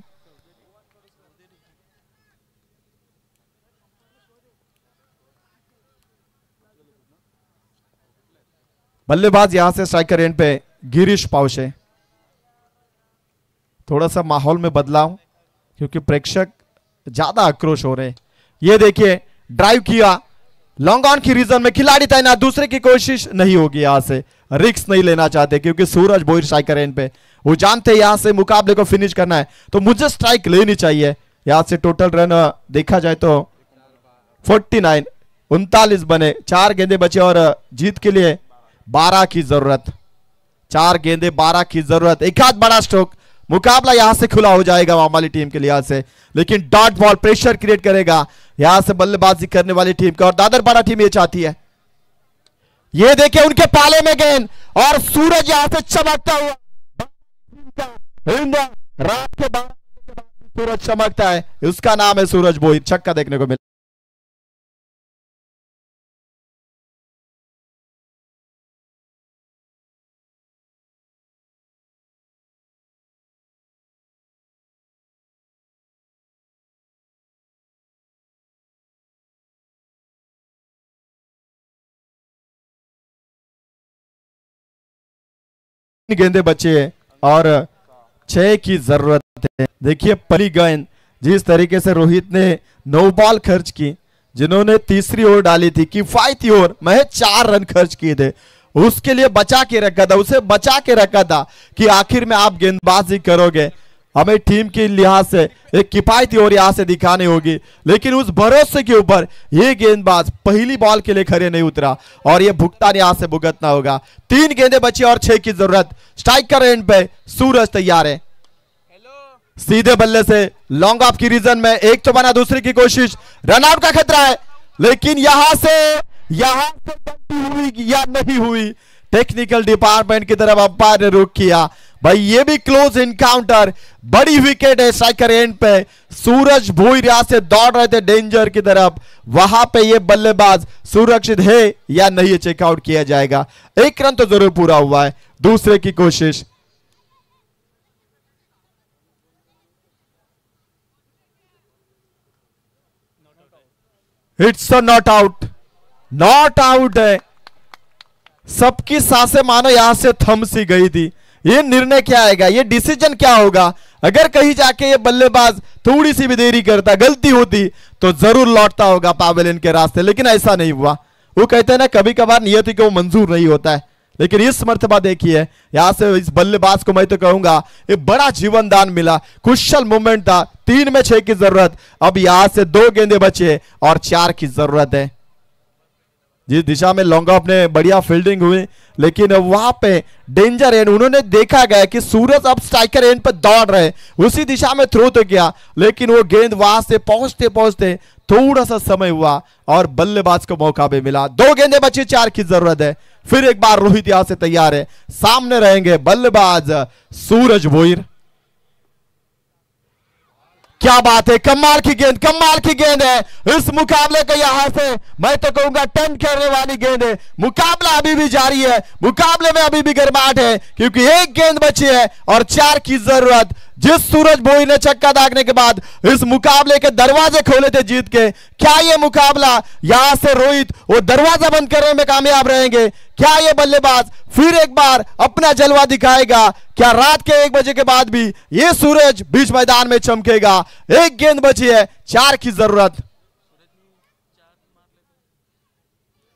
बल्लेबाज यहां से स्ट्राइकर एंड पे गिरीश पावशे। थोड़ा सा माहौल में बदलाव, क्योंकि प्रेक्षक ज्यादा आक्रोश हो रहे हैं। ये देखिए ड्राइव किया, लॉन्ग ऑन की रीजन में खिलाड़ी तैनात, दूसरे की कोशिश नहीं होगी, यहां से रिस्क नहीं लेना चाहते क्योंकि सूरज बोहिर स्ट्राइकर एंड पे, वो जानते यहां से मुकाबले को फिनिश करना है तो मुझे स्ट्राइक लेनी चाहिए। यहां से टोटल रन देखा जाए तो 49, 39 बने, 4 गेंदे बचे और जीत के लिए 12 की जरूरत, 4 गेंदे 12 की जरूरत, एक आध बड़ा स्ट्रोक, मुकाबला यहां से खुला हो जाएगा वामाली टीम के लिहाज से। लेकिन डॉट बॉल प्रेशर क्रिएट करेगा यहां से बल्लेबाजी करने वाली टीम का, और दादरपाड़ा टीम ये चाहती है। ये देखिए उनके पाले में गेंद और सूरज यहां से चमकता हुआ, रात के 12 के बाद सूरज चमकता है, उसका नाम है सूरज बोहिर, छक्का देखने को मिला। गेंदे बचे और 6 की जरूरत है। देखिए पहली गेंद जिस तरीके से रोहित ने 9 बॉल खर्च की, जिन्होंने तीसरी ओवर डाली थी, किफायती ओवर, महज 4 रन खर्च किए थे, उसके लिए बचा के रखा था, उसे बचा के रखा था कि आखिर में आप गेंदबाजी करोगे, हमें टीम के लिहाज से एक किफायती ओवर यहां से दिखानी होगी। लेकिन उस भरोसे के ऊपर ये गेंदबाज पहली बॉल के लिए खड़े नहीं उतरा और ये भुगतान यहां से भुगतना होगा। 3 गेंदें बची और 6 की जरूरत। स्ट्राइकर एंड पे सूरज तैयार है, सीधे बल्ले से लॉन्ग ऑफ की रीजन में, एक तो बना, दूसरे की कोशिश, रन आउट का खतरा है, लेकिन यहां से गलती हुई या नहीं हुई, टेक्निकल डिपार्टमेंट की तरफ अंपायर ने रुख किया। भाई ये भी क्लोज इनकाउंटर, बड़ी विकेट है स्ट्राइकर एंड पे। सूरज भोईर यहां से दौड़ रहे थे डेंजर की तरफ, वहां पे ये बल्लेबाज सुरक्षित है या नहीं, ये चेकआउट किया जाएगा। एक रन तो जरूर पूरा हुआ है, दूसरे की कोशिश। It's a not out, not out है। सबकी सांसें मानो यहां से थम सी गई थी। ये निर्णय क्या आएगा, ये डिसीजन क्या होगा? अगर कहीं जाके ये बल्लेबाज थोड़ी सी भी देरी करता, गलती होती, तो जरूर लौटता होगा पावेलियन के रास्ते, लेकिन ऐसा नहीं हुआ। वो कहते हैं ना कभी कभार नियति को मंजूर नहीं होता है, लेकिन इस मर्तबा देखिए यहां से इस बल्लेबाज को मैं तो कहूंगा ये बड़ा जीवन दान मिला। कुशल मूवमेंट था, 3 में 6 की जरूरत, अब यहां से 2 गेंदे बचे और 4 की जरूरत है। जिस दिशा में लॉन्ग ऑफ ने बढ़िया फील्डिंग हुई, लेकिन वहां पे डेंजर एंड उन्होंने देखा गया कि सूरज अब स्ट्राइकर एंड पर दौड़ रहे, उसी दिशा में थ्रो तो किया, लेकिन वो गेंद वहां से पहुंचते पहुंचते थोड़ा सा समय हुआ और बल्लेबाज को मौका भी मिला। 2 गेंदे बची, 4 की जरूरत है। फिर एक बार रोहित यहां से तैयार है, सामने रहेंगे बल्लेबाज सूरज भोईर। क्या बात है, कमाल की गेंद, कमाल की गेंद है। इस मुकाबले को यहां से मैं तो कहूंगा टर्न करने वाली गेंद है। मुकाबला अभी भी जारी है, मुकाबले में अभी भी गर्माहट है, क्योंकि 1 गेंद बची है और 4 की जरूरत। जिस सूरज भोईर ने छक्का दागने के बाद इस मुकाबले के दरवाजे खोले थे जीत के, क्या ये मुकाबला यहां से रोहित वो दरवाजा बंद करने में कामयाब रहेंगे? क्या ये बल्लेबाज फिर एक बार अपना जलवा दिखाएगा? क्या रात के 1 बजे के बाद भी ये सूरज बीच मैदान में चमकेगा? 1 गेंद बची है, 4 की जरूरत।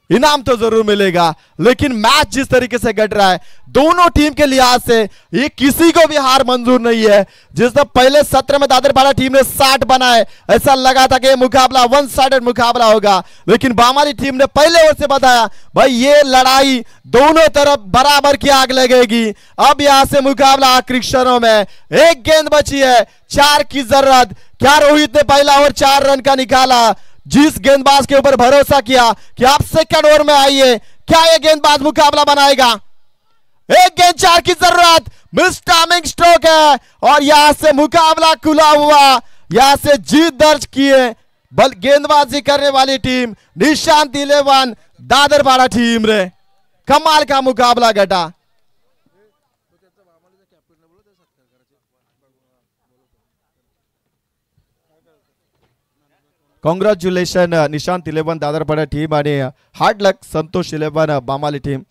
इनाम तो जरूर मिलेगा, लेकिन मैच जिस तरीके से घट रहा है दोनों टीम के लिहाज से ये किसी को भी हार मंजूर नहीं है। जिस तरह पहले सत्र में दादरपाड़ा टीम ने 60 बनाए, ऐसा लगा था कि ये मुकाबला 1 साइडेड मुकाबला होगा, लेकिन बामाली टीम ने पहले ओवर से बताया भाई ये लड़ाई दोनों तरफ बराबर की आग लगेगी। अब यहां से मुकाबला आखिरी क्षणों में, 1 गेंद बची है, 4 की जरूरत। क्या रोहित ने पहला ओवर 4 रन का निकाला? जिस गेंदबाज के ऊपर भरोसा किया कि आप सेकंड ओवर में आइए, क्या यह गेंदबाज मुकाबला बनाएगा? 1 गेंद 4 की जरूरत, मिस टाइमिंग स्ट्रोक है और यहां से मुकाबला खुला हुआ। यहां से जीत दर्ज किए बल गेंदबाजी करने वाली टीम निशांत 11 दादरपाड़ा टीम रे। कमाल का मुकाबला घटा। कॉंग्रॅच्युलेशन निशांत 11 दादरपाड़ा टीम आणि हार्ड लक संतोष 11 बामाली टीम।